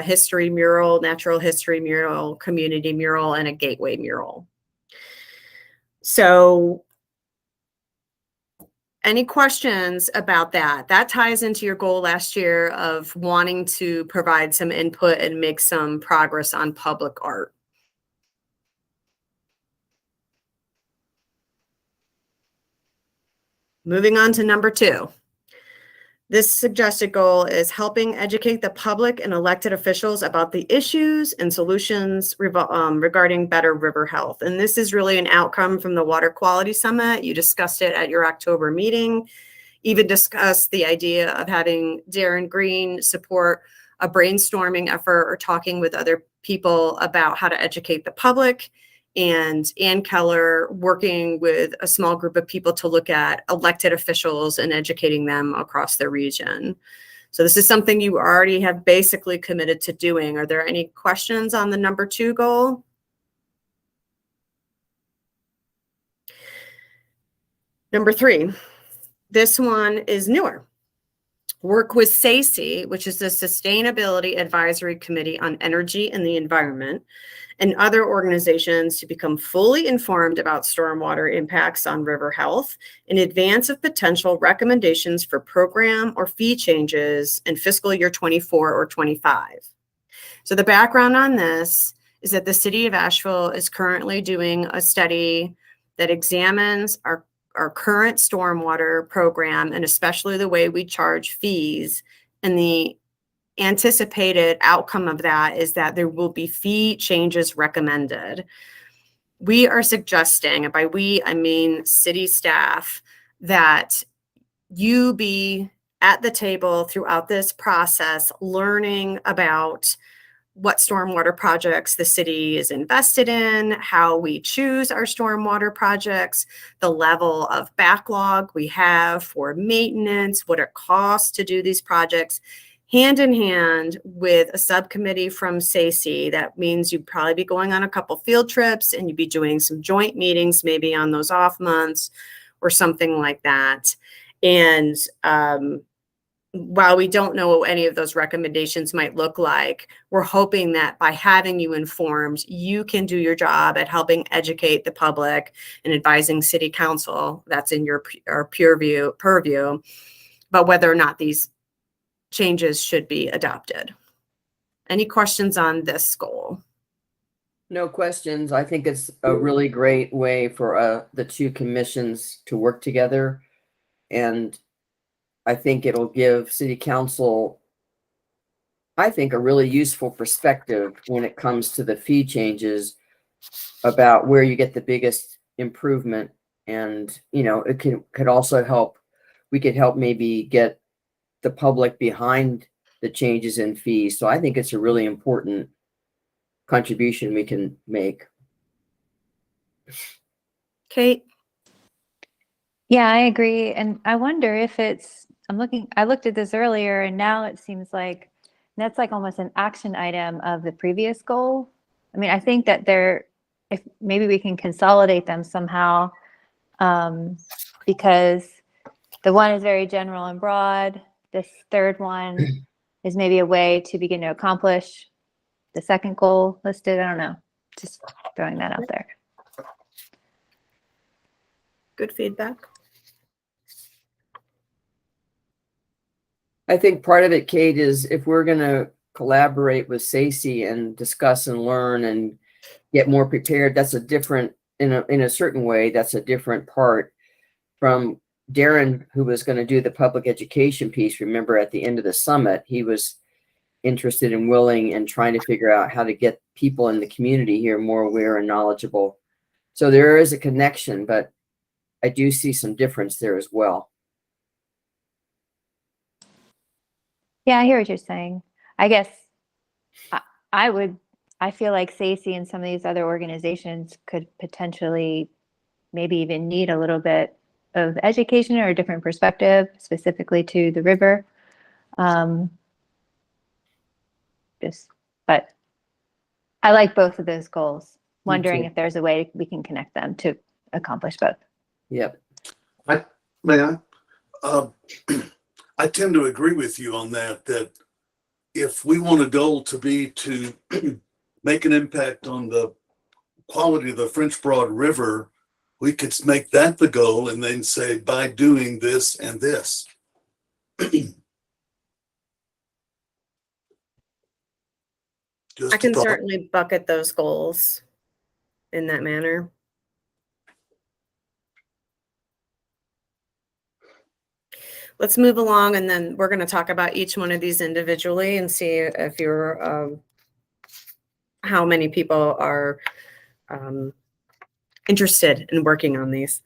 history mural, natural history mural, community mural, and a gateway mural. So any questions about that? That ties into your goal last year of wanting to provide some input and make some progress on public art. Moving on to number 2. This suggested goal is helping educate the public and elected officials about the issues and solutions regarding better river health. And this is really an outcome from the Water Quality Summit. You discussed it at your October meeting. even discussed the idea of having Darren Green support a brainstorming effort or talking with other people about how to educate the public, and Ann Keller working with a small group of people to look at elected officials and educating them across the region. So this is something you already have basically committed to doing. Are there any questions on the number 2 goal? Number 3, this one is newer. Work with SACE, which is the Sustainability Advisory Committee on Energy and the Environment, and other organizations to become fully informed about stormwater impacts on river health in advance of potential recommendations for program or fee changes in fiscal year 24 or 25. So the background on this is that the city of Asheville is currently doing a study that examines our current stormwater program, and especially the way we charge fees. And the anticipated outcome of that is that there will be fee changes recommended. We are suggesting, and by we, I mean city staff, that you be at the table throughout this process, learning about what stormwater projects the city is invested in, how we choose our stormwater projects, the level of backlog we have for maintenance, what it costs to do these projects, hand in hand with a subcommittee from SACE. That means you'd probably be going on a couple field trips, and you'd be doing some joint meetings, maybe on those off months or something like that. And while we don't know what any of those recommendations might look like, we're hoping that by having you informed, you can do your job at helping educate the public and advising city council, that's in your purview, about whether or not these changes should be adopted. Any questions on this goal? No questions. I think it's a really great way for the 2 commissions to work together. And I think it'll give city council, I think, a really useful perspective when it comes to the fee changes about where you get the biggest improvement. And, you know, it could also help, we could help maybe get the public behind the changes in fees. So I think it's a really important contribution we can make. Kate? Yeah, I agree. And I wonder if I looked at this earlier, and now it seems like that's like almost an action item of the previous goal. I mean, I think that if maybe we can consolidate them somehow, because the one is very general and broad. This third one is maybe a way to begin to accomplish the second goal listed. I don't know, just throwing that out there. Good feedback. I think part of it, Kate, is if we're going to collaborate with SACE and discuss and learn and get more prepared, that's a different, in a certain way, that's a different part from Darren, who was going to do the public education piece. Remember, at the end of the summit, he was interested and willing and trying to figure out how to get people in the community here more aware and knowledgeable. So there is a connection, but I do see some difference there as well. Yeah, I hear what you're saying. I guess I feel like SACE and some of these other organizations could potentially maybe even need a little bit of education or a different perspective specifically to the river. But I like both of those goals. Wondering if there's a way we can connect them to accomplish both. Yep. May I? I tend to agree with you on that if we want a goal to be to make an impact on the quality of the French Broad River, we could make that the goal and then say, by doing this and this. I can certainly bucket those goals in that manner. Let's move along, and then we're going to talk about each one of these individually and see if you're, how many people are interested in working on these.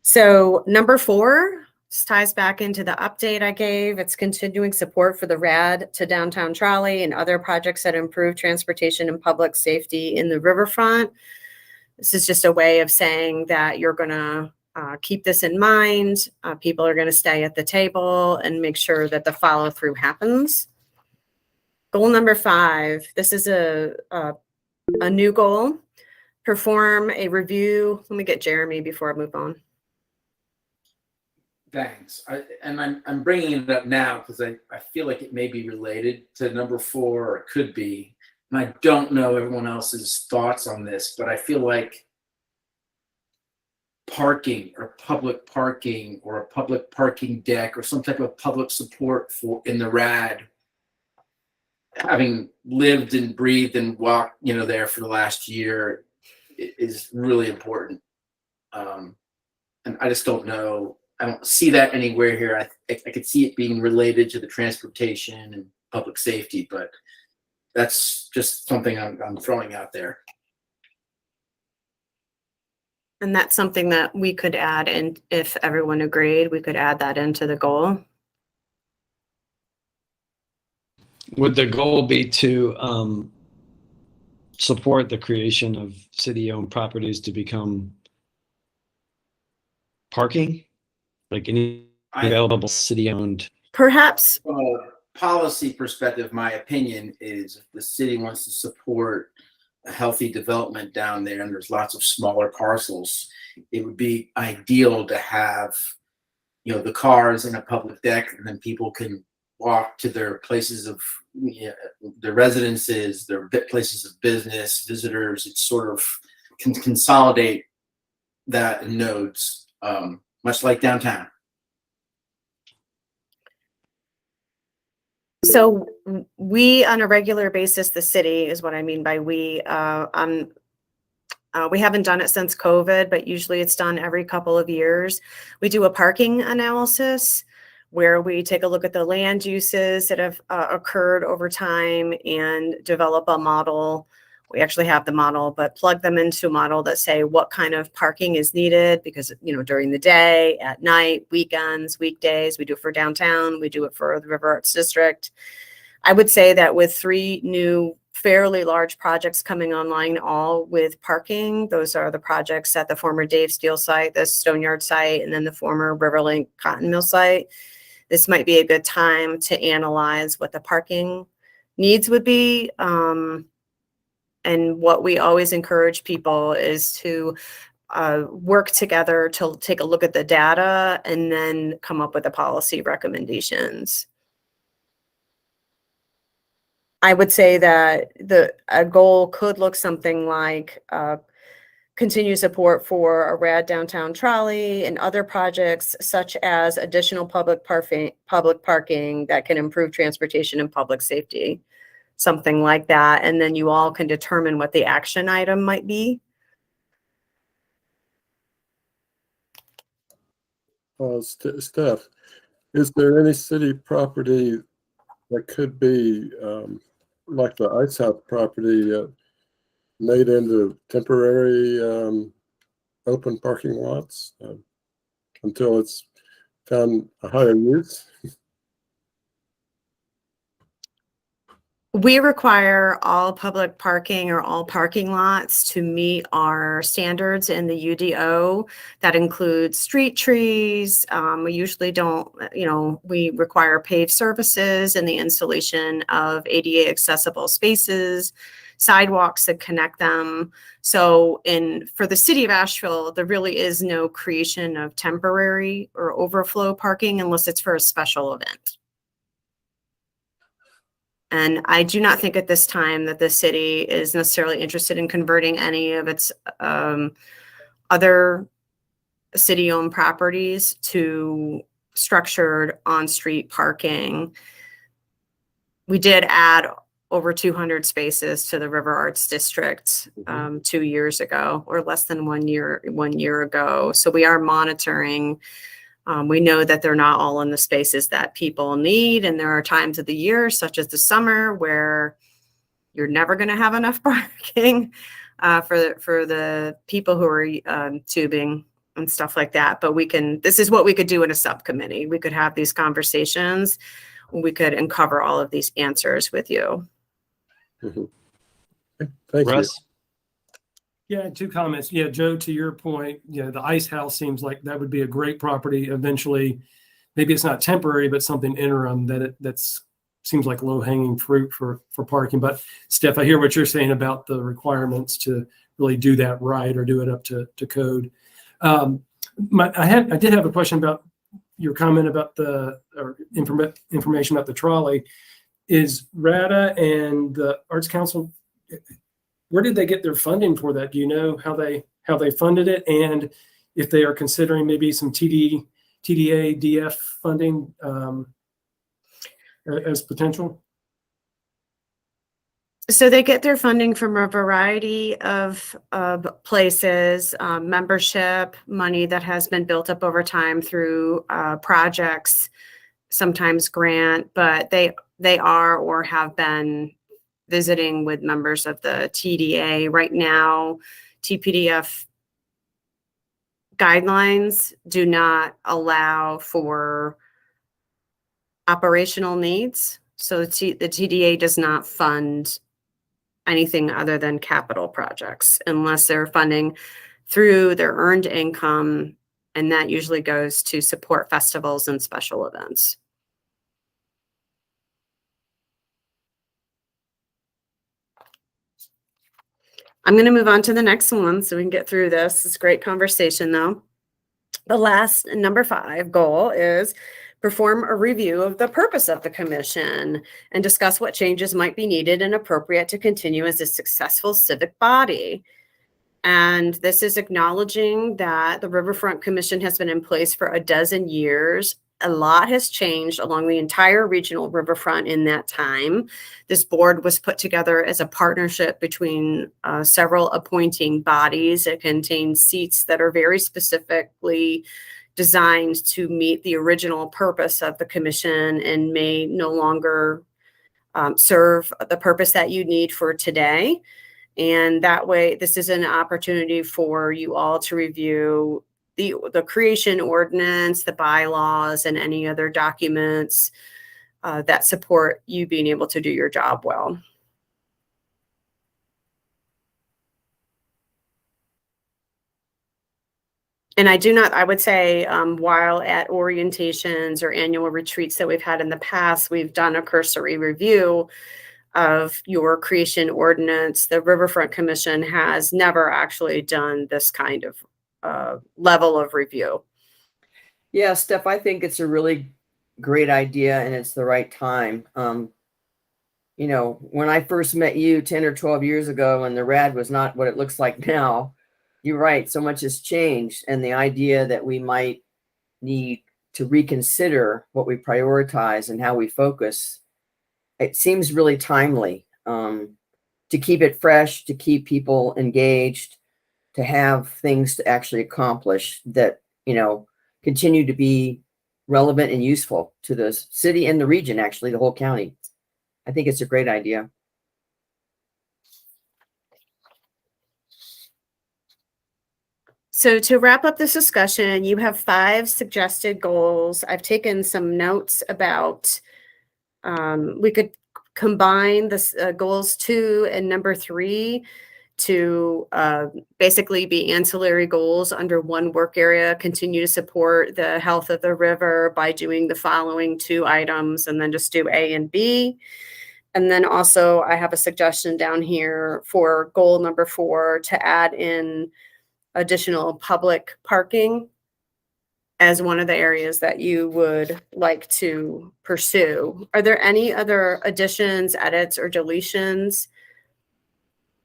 So number 4, This ties back into the update I gave. It's continuing support for the RAD to downtown trolley and other projects that improve transportation and public safety in the riverfront. This is just a way of saying that you're going to keep this in mind. People are going to stay at the table and make sure that the follow through happens. Goal number 5. This is a new goal. Perform a review. Let me get Jeremy before I move on. Thanks. I'm bringing it up now because I feel like it may be related to number 4, or it could be. And I don't know everyone else's thoughts on this, but I feel like parking or a public parking deck or some type of public support for in the RAD, having lived and breathed and walked, there for the last year, is really important. And I just don't know. I don't see that anywhere here. I could see it being related to the transportation and public safety, but that's just something I'm throwing out there. And that's something that we could add, and if everyone agreed, we could add that into the goal. Would the goal be to support the creation of city-owned properties to become parking? Like any available city-owned? Perhaps. From a policy perspective, my opinion is if the city wants to support a healthy development down there and there's lots of smaller parcels, it would be ideal to have, the cars in a public deck, and then people can walk to their places of their residences, their places of business, visitors. It sort of can consolidate that in nodes, much like downtown. So we, on a regular basis, the city is what I mean by we. We haven't done it since COVID, but usually it's done every couple of years. We do a parking analysis where we take a look at the land uses that have occurred over time and develop a model. We actually have the model, but plug them into a model that say what kind of parking is needed, because, during the day, at night, weekends, weekdays. We do it for downtown. We do it for the River Arts District. I would say that with 3 new fairly large projects coming online, all with parking, those are the projects at the former Dave Steele site, the Stoneyard site, and then the former Riverlink Cotton Mill site. This might be a good time to analyze what the parking needs would be. And what we always encourage people is to work together to take a look at the data and then come up with the policy recommendations. I would say that a goal could look something like continue support for a RAD downtown trolley and other projects such as additional public parking that can improve transportation and public safety, something like that. And then you all can determine what the action item might be. Steph, is there any city property that could be like the Ice House property made into temporary open parking lots until it's found a higher use? We require all public parking or all parking lots to meet our standards in the UDO. That includes street trees. We usually don't, we require paved surfaces and the installation of ADA accessible spaces, sidewalks that connect them. So for the city of Asheville, there really is no creation of temporary or overflow parking unless it's for a special event. And I do not think at this time that the city is necessarily interested in converting any of its other city-owned properties to structured on-street parking. We did add over 200 spaces to the River Arts District 2 years ago, or less than 1 year ago. So we are monitoring. We know that they're not all in the spaces that people need. And there are times of the year, such as the summer, where you're never going to have enough parking for the people who are tubing and stuff like that. But this is what we could do in a subcommittee. We could have these conversations. We could uncover all of these answers with you. Mhm. Thank you. Russ? Yeah, two comments. Yeah, Joe, to your point, the ice house seems like that would be a great property eventually. Maybe it's not temporary, but something interim that's seems like low hanging fruit for parking. But Steph, I hear what you're saying about the requirements to really do that right or do it up to code. I did have a question about your comment about information about the trolley. Is RADA and the Arts Council, where did they get their funding for that? Do you know how they funded it, and if they are considering maybe some TDA DF funding as potential? So they get their funding from a variety of places, membership, money that has been built up over time through projects, sometimes grant, but they are or have been visiting with members of the TDA. Right now, TPDF guidelines do not allow for operational needs. So the TDA does not fund anything other than capital projects unless they're funding through their earned income, and that usually goes to support festivals and special events. I'm going to move on to the next one so we can get through this. It's a great conversation though. The last, number 5 goal is perform a review of the purpose of the commission and discuss what changes might be needed and appropriate to continue as a successful civic body. And this is acknowledging that the Riverfront Commission has been in place for a dozen years. A lot has changed along the entire regional riverfront in that time. This board was put together as a partnership between several appointing bodies. It contains seats that are very specifically designed to meet the original purpose of the commission and may no longer serve the purpose that you need for today. And that way, this is an opportunity for you all to review the creation ordinance, the bylaws, and any other documents that support you being able to do your job well. And I would say while at orientations or annual retreats that we've had in the past, we've done a cursory review of your creation ordinance. The Riverfront Commission has never actually done this kind of level of review. Yeah, Steph, I think it's a really great idea and it's the right time. When I first met you 10 or 12 years ago and the RAD was not what it looks like now, you're right, so much has changed. And the idea that we might need to reconsider what we prioritize and how we focus, it seems really timely to keep it fresh, to keep people engaged, to have things to actually accomplish that, continue to be relevant and useful to the city and the region, actually, the whole county. I think it's a great idea. So to wrap up this discussion, you have 5 suggested goals. I've taken some notes about, we could combine this goals 2 and number 3 to basically be ancillary goals under one work area. Continue to support the health of the river by doing the following 2 items, and then just do A and B. And then also I have a suggestion down here for goal number 4 to add in additional public parking as one of the areas that you would like to pursue. Are there any other additions, edits, or deletions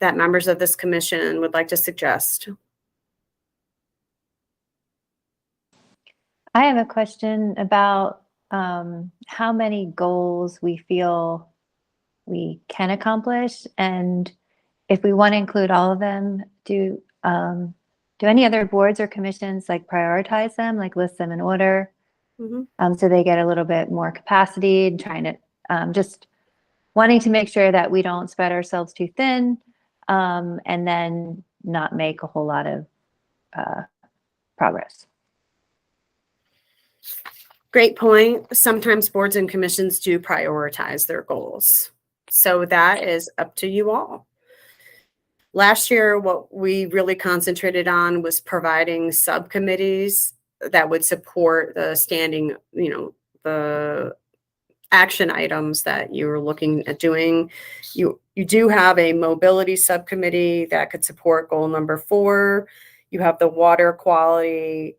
that members of this commission would like to suggest? I have a question about how many goals we feel we can accomplish, and if we want to include all of them, do any other boards or commissions like prioritize them, like list them in order, so they get a little bit more capacity, and trying to just wanting to make sure that we don't spread ourselves too thin, and then not make a whole lot of progress. Great point. Sometimes boards and commissions do prioritize their goals. So that is up to you all. Last year, what we really concentrated on was providing subcommittees that would support the standing, the action items that you were looking at doing. You do have a mobility subcommittee that could support goal number 4. You have the water quality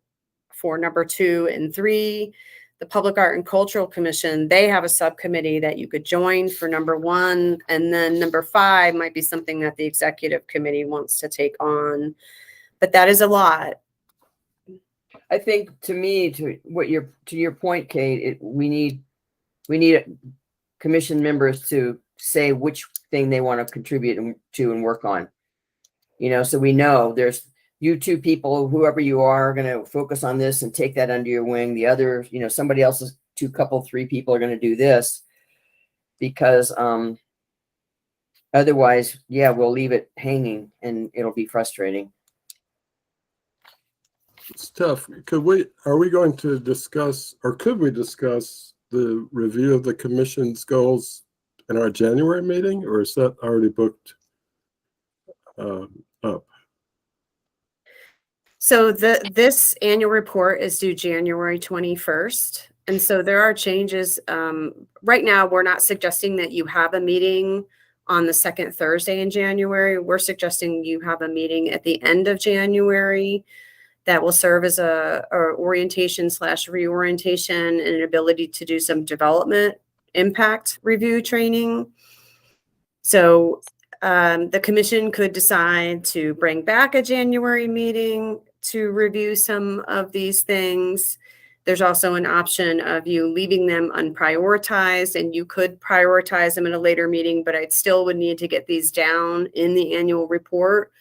for number 2 and 3. The Public Art and Cultural Commission, they have a subcommittee that you could join for number 1. And then number 5 might be something that the executive committee wants to take on. But that is a lot. I think to your point, Kate, we need commission members to say which thing they want to contribute to and work on. So we know there's you 2 people, whoever you are going to focus on this and take that under your wing. The other, somebody else's 3 people are going to do this, because otherwise, we'll leave it hanging and it'll be frustrating. Steph, could we discuss the review of the commission's goals in our January meeting, or is that already booked up? So this annual report is due January 21st. And so there are changes. Right now, we're not suggesting that you have a meeting on the second Thursday in January. We're suggesting you have a meeting at the end of January that will serve as a orientation/reorientation and an ability to do some development impact review training. So the commission could decide to bring back a January meeting to review some of these things. There's also an option of you leaving them unprioritized, and you could prioritize them in a later meeting, but I still would need to get these down in the annual report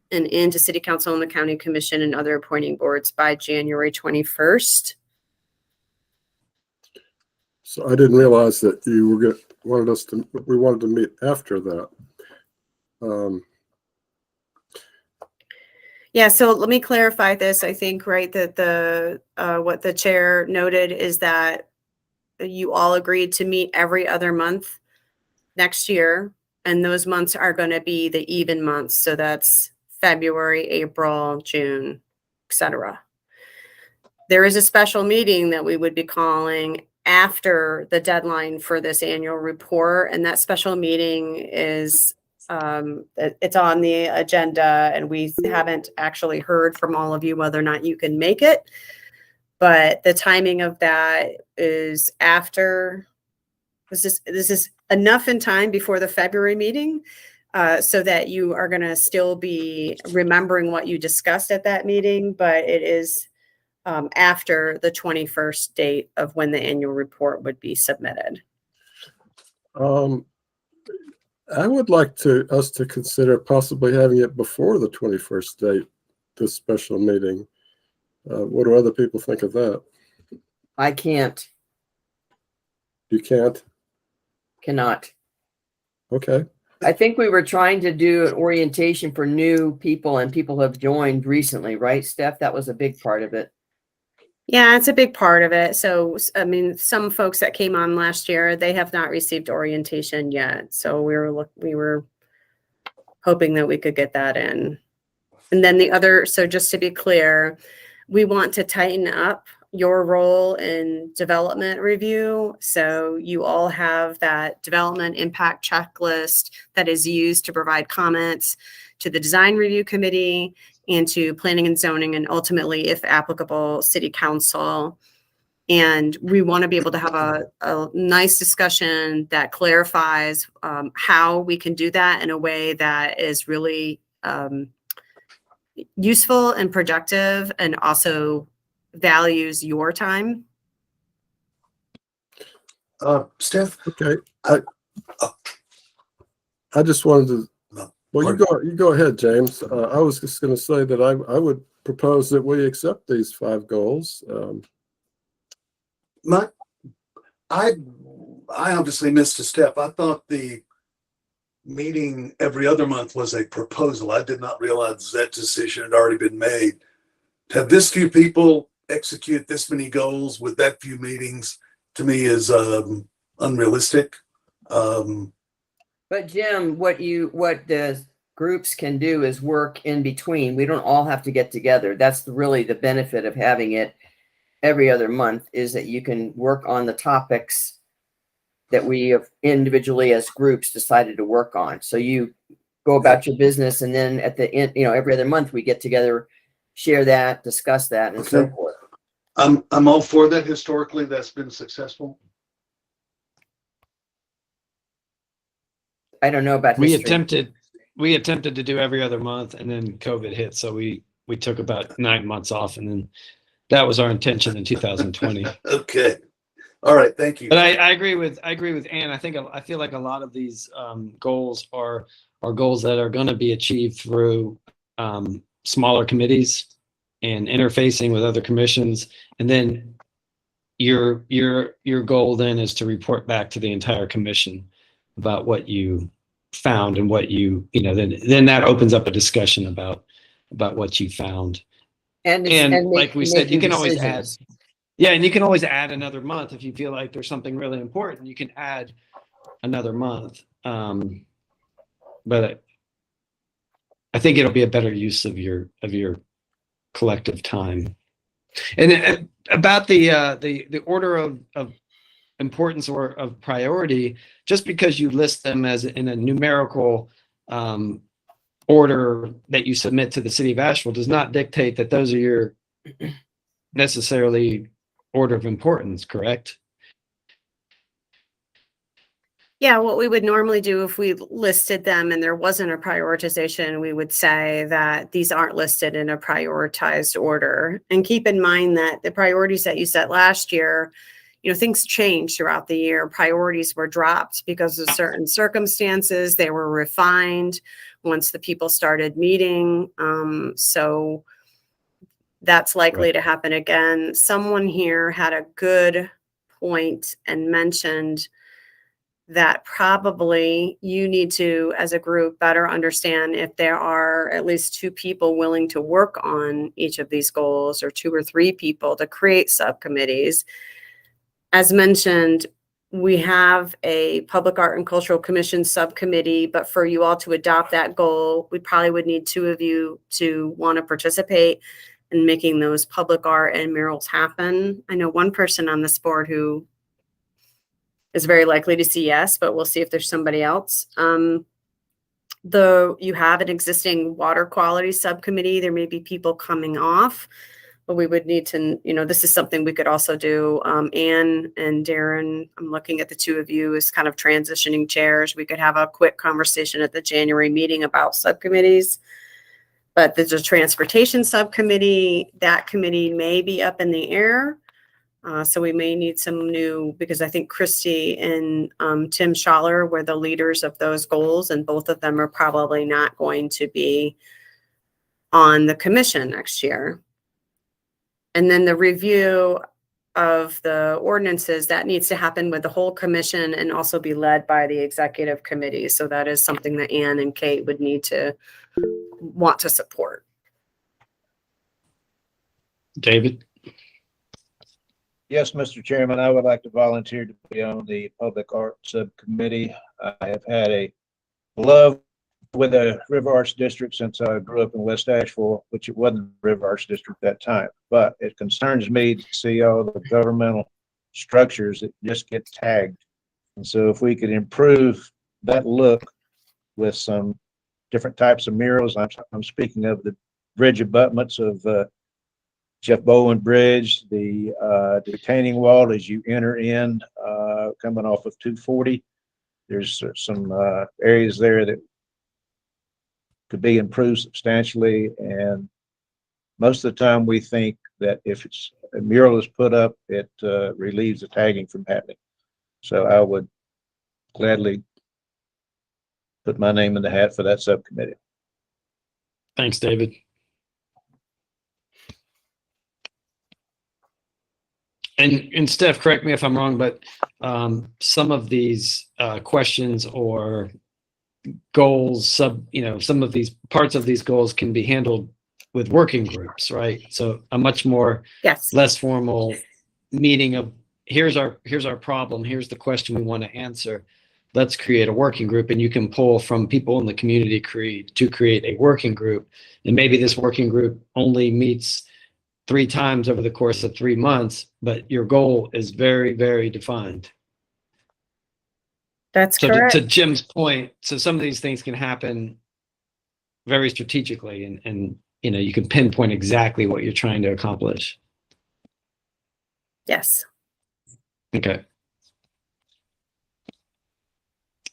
and into City Council and the County Commission and other appointing boards by January 21st. So I didn't realize that you we wanted to meet after that. Yeah, so let me clarify this. I think, right, that the what the chair noted is that you all agreed to meet every other month next year, and those months are going to be the even months. So that's February, April, June, etc. There is a special meeting that we would be calling after the deadline for this annual report, and that special meeting is it's on the agenda, and we haven't actually heard from all of you whether or not you can make it, but the timing of that is after this is enough in time before the February meeting, so that you are going to still be remembering what you discussed at that meeting, but it is after the 21st date of when the annual report would be submitted. I would like us to consider possibly having it before the 21st date, this special meeting. What do other people think of that? I can't. You can't? Cannot. Okay. I think we were trying to do an orientation for new people, and people have joined recently, right, Steph? That was a big part of it. Yeah, it's a big part of it. So, I mean, some folks that came on last year, they have not received orientation yet. So we were hoping that we could get that in. And then so just to be clear, we want to tighten up your role in development review. So you all have that development impact checklist that is used to provide comments to the design review committee and to planning and zoning, and ultimately, if applicable, city council. And we want to be able to have a nice discussion that clarifies how we can do that in a way that is really useful and productive, and also values your time. Steph? Okay. I just wanted to, well, you go ahead, James. I was just going to say that I would propose that we accept these 5 goals. I obviously missed a step. I thought the meeting every other month was a proposal. I did not realize that decision had already been made. have this few people execute this many goals with that few meetings, to me is unrealistic. But Jim, what the groups can do is work in between. We don't all have to get together. That's really the benefit of having it every other month, is that you can work on the topics that we have individually as groups decided to work on. So you go about your business, and then at the end, every other month we get together, share that, discuss that, and so Okay. forth. I'm all for that. Historically, that's been successful. I don't know about We history. attempted to do every other month, and then COVID hit, so we took about 9 months off, and then that was our intention in 2020. Okay. All right. Thank you. But I agree with Ann. I feel like a lot of these goals are goals that are going to be achieved through smaller committees and interfacing with other commissions, and then your goal then is to report back to the entire commission about what you found and what then that opens up a discussion about what you found. And like we said, you can always add. Yeah, and you can always add another month if you feel like there's something really important. You can add another month, but I think it'll be a better use of your collective time. And about the order of importance or of priority, just because you list them as in a numerical order that you submit to the city of Asheville does not dictate that those are your necessarily order of importance, correct? Yeah, what we would normally do if we listed them and there wasn't a prioritization, we would say that these aren't listed in a prioritized order. And keep in mind that the priorities that you set last year, things changed throughout the year. Priorities were dropped because of certain circumstances. They were refined once the people started meeting. So that's likely to happen again. Someone here had a good point and mentioned that probably you need to, as a group, better understand if there are at least 2 people willing to work on each of these goals, or 2 or 3 people to create subcommittees. As mentioned, we have a Public Art and Cultural Commission subcommittee, but for you all to adopt that goal, we probably would need 2 of you to want to participate in making those public art and murals happen. I know one person on this board who is very likely to see yes, but we'll see if there's somebody else. You have an existing water quality subcommittee. There may be people coming off, but we would need to, this is something we could also do. Ann and Darren, I'm looking at the 2 of you as kind of transitioning chairs. We could have a quick conversation at the January meeting about subcommittees. But there's a transportation subcommittee. That committee may be up in the air. So we may need some new, because I think Christy and Tim Schaller were the leaders of those goals, and both of them are probably not going to be on the commission next year. And then the review of the ordinances, that needs to happen with the whole commission and also be led by the executive committee. So that is something that Ann and Kate would need to want to support. David? Yes, Mr. Chairman, I would like to volunteer to be on the Public Art Subcommittee. I have had a love with the River Arts District since I grew up in West Asheville, which it wasn't River Arts District at that time. But it concerns me to see all the governmental structures that just get tagged. And so if we could improve that look with some different types of murals, I'm speaking of the bridge abutments of Jeff Bowen Bridge, the retaining wall as you enter in, coming off of 240. There's some areas there that could be improved substantially, and most of the time we think that if a mural is put up, it relieves the tagging from happening. So I would gladly put my name in the hat for that subcommittee. Thanks, David. And Steph, correct me if I'm wrong, but some of these questions or goals, some of these parts of these goals can be handled with working groups, right? So a much more Yes. less formal meeting of here's our problem, here's the question we want to answer. Let's create a working group, and you can pull from people in the community to create a working group. And maybe this working group only meets 3 times over the course of 3 months, but your goal is very, very defined. That's So correct. to Jim's point, so some of these things can happen very strategically, and you can pinpoint exactly what you're trying to accomplish. Yes. Okay.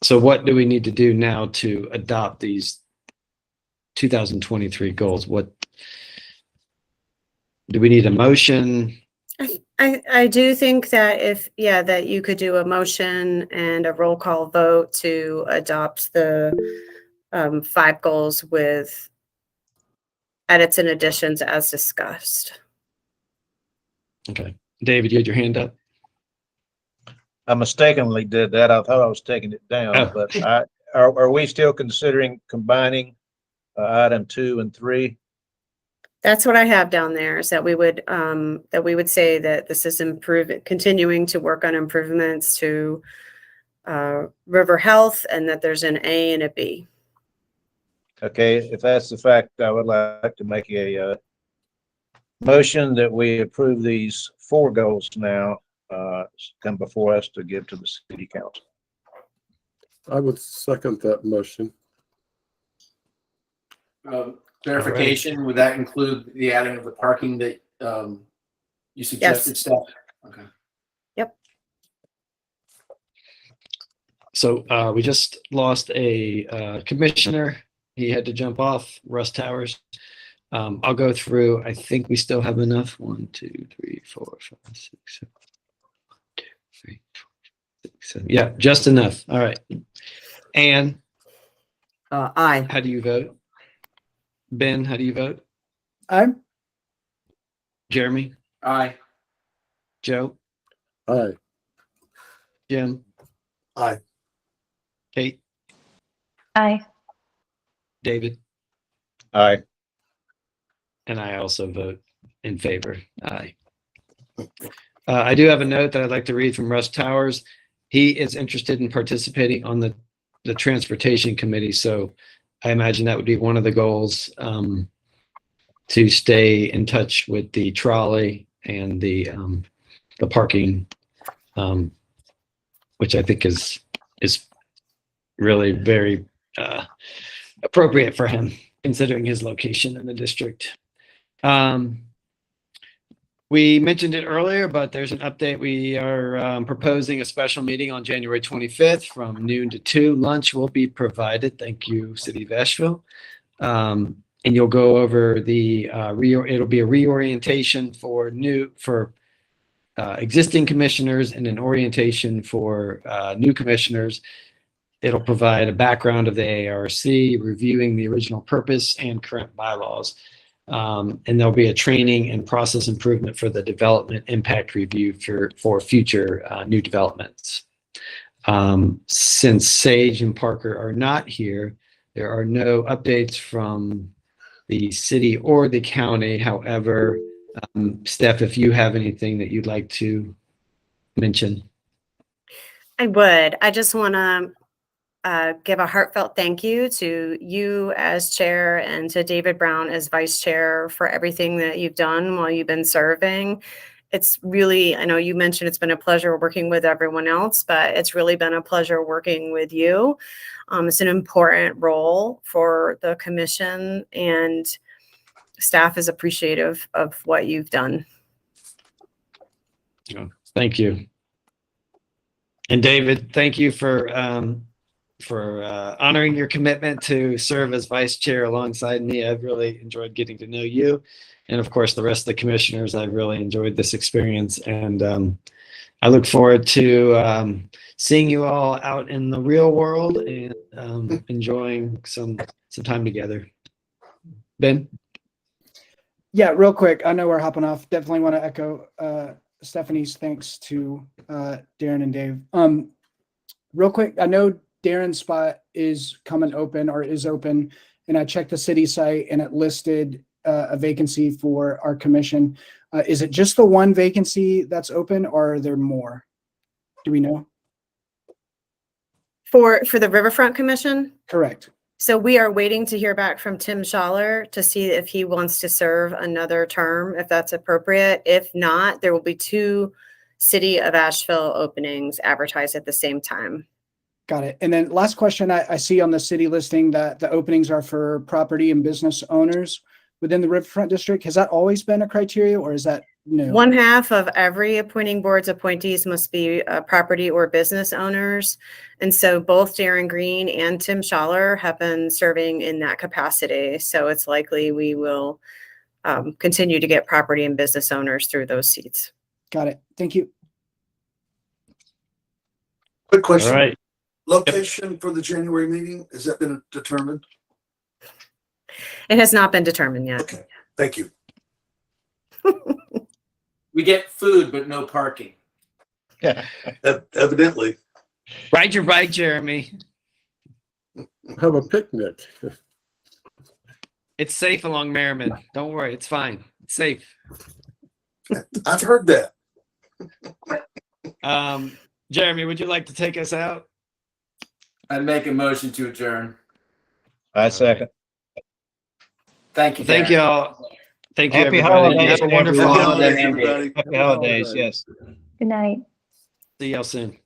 So what do we need to do now to adopt these 2023 goals? What do we need? A motion? I do think that that you could do a motion and a roll call vote to adopt the 5 goals with edits and additions as discussed. Okay. David, you had your hand up? I mistakenly did that. I thought I was taking it down, Oh. but are we still considering combining item 2 and 3? That's what I have down there, is that we would say that this is continuing to work on improvements to river health, and that there's an A and a B. Okay, if that's the fact, I would like to make a motion that we approve these 4 goals now, come before us to give to the city council. I would second that motion. Clarification, would that include the adding of the parking that you suggested, Steph? Okay. So we just lost a commissioner. He had to jump off, Russ Towers. I'll go through. I think we still have enough. 1, 2, 3, 4, 5, 6, 7. 1, 2, 3, 4, 6, 7. Yeah, just enough. All right. Anne, Aye. how do you vote? Ben, how do you vote? Aye. Jeremy? Aye. Joe? Aye. Jim? Aye. Kate? Aye. David? Aye. And I also vote in favor. Aye. I do have a note that I'd like to read from Russ Towers. He is interested in participating on the transportation committee. So I imagine that would be one of the goals, to stay in touch with the trolley and the parking, which I think is really very appropriate for him, considering his location in the district. We mentioned it earlier, but there's an update. We are proposing a special meeting on January 25th from noon to 2. Lunch will be provided. Thank you, City of Asheville. And you'll go over the it'll be a reorientation for existing commissioners and an orientation for new commissioners. It'll provide a background of the ARC, reviewing the original purpose and current bylaws. And there'll be a training and process improvement for the development impact review for future new developments. Since Sage and Parker are not here, there are no updates from the city or the county. However, Steph, if you have anything that you'd like to mention. I would. I just want to give a heartfelt thank you to you as chair and to David Brown as vice chair for everything that you've done while you've been serving. It's really, I know you mentioned it's been a pleasure working with everyone else, but it's really been a pleasure working with you. It's an important role for the commission, and staff is appreciative of what you've done. Thank you. And David, thank you for honoring your commitment to serve as vice chair alongside me. I've really enjoyed getting to know you. And of course, the rest of the commissioners, I've really enjoyed this experience. And I look forward to seeing you all out in the real world and enjoying some time together. Ben? Yeah, real quick. I know we're hopping off. Definitely want to echo Stephanie's thanks to Darren and Dave. Real quick, I know Darren's spot is coming open or is open, and I checked the city site and it listed a vacancy for our commission. Is it just the one vacancy that's open, or are there more? Do we know? For the Riverfront Commission? Correct. So we are waiting to hear back from Tim Schaller to see if he wants to serve another term, if that's appropriate. If not, there will be 2 City of Asheville openings advertised at the same time. Got it. And then last question, I see on the city listing that the openings are for property and business owners within the Riverfront District. Has that always been a criteria, or is that new? 1/2 of every appointing board's appointees must be property or business owners. And so both Darren Green and Tim Schaller have been serving in that capacity. So it's likely we will continue to get property and business owners through those seats. Got it. Thank you. Quick All question. right. Location for the January meeting, has that been determined? It has not been determined yet. Okay, thank you. We get food, but no parking. Evidently. Ride your bike, Jeremy. Have a picnic. It's safe along Merriman. Don't worry, it's fine. It's safe. I've heard that. Jeremy, would you like to take us out? I make a motion to adjourn. I second. Thank you. Thank Darren. you all. Thank you, Happy everybody. holidays, Have a wonderful everyone. holiday. Everybody. Happy holidays, yes. Good night. See y'all soon.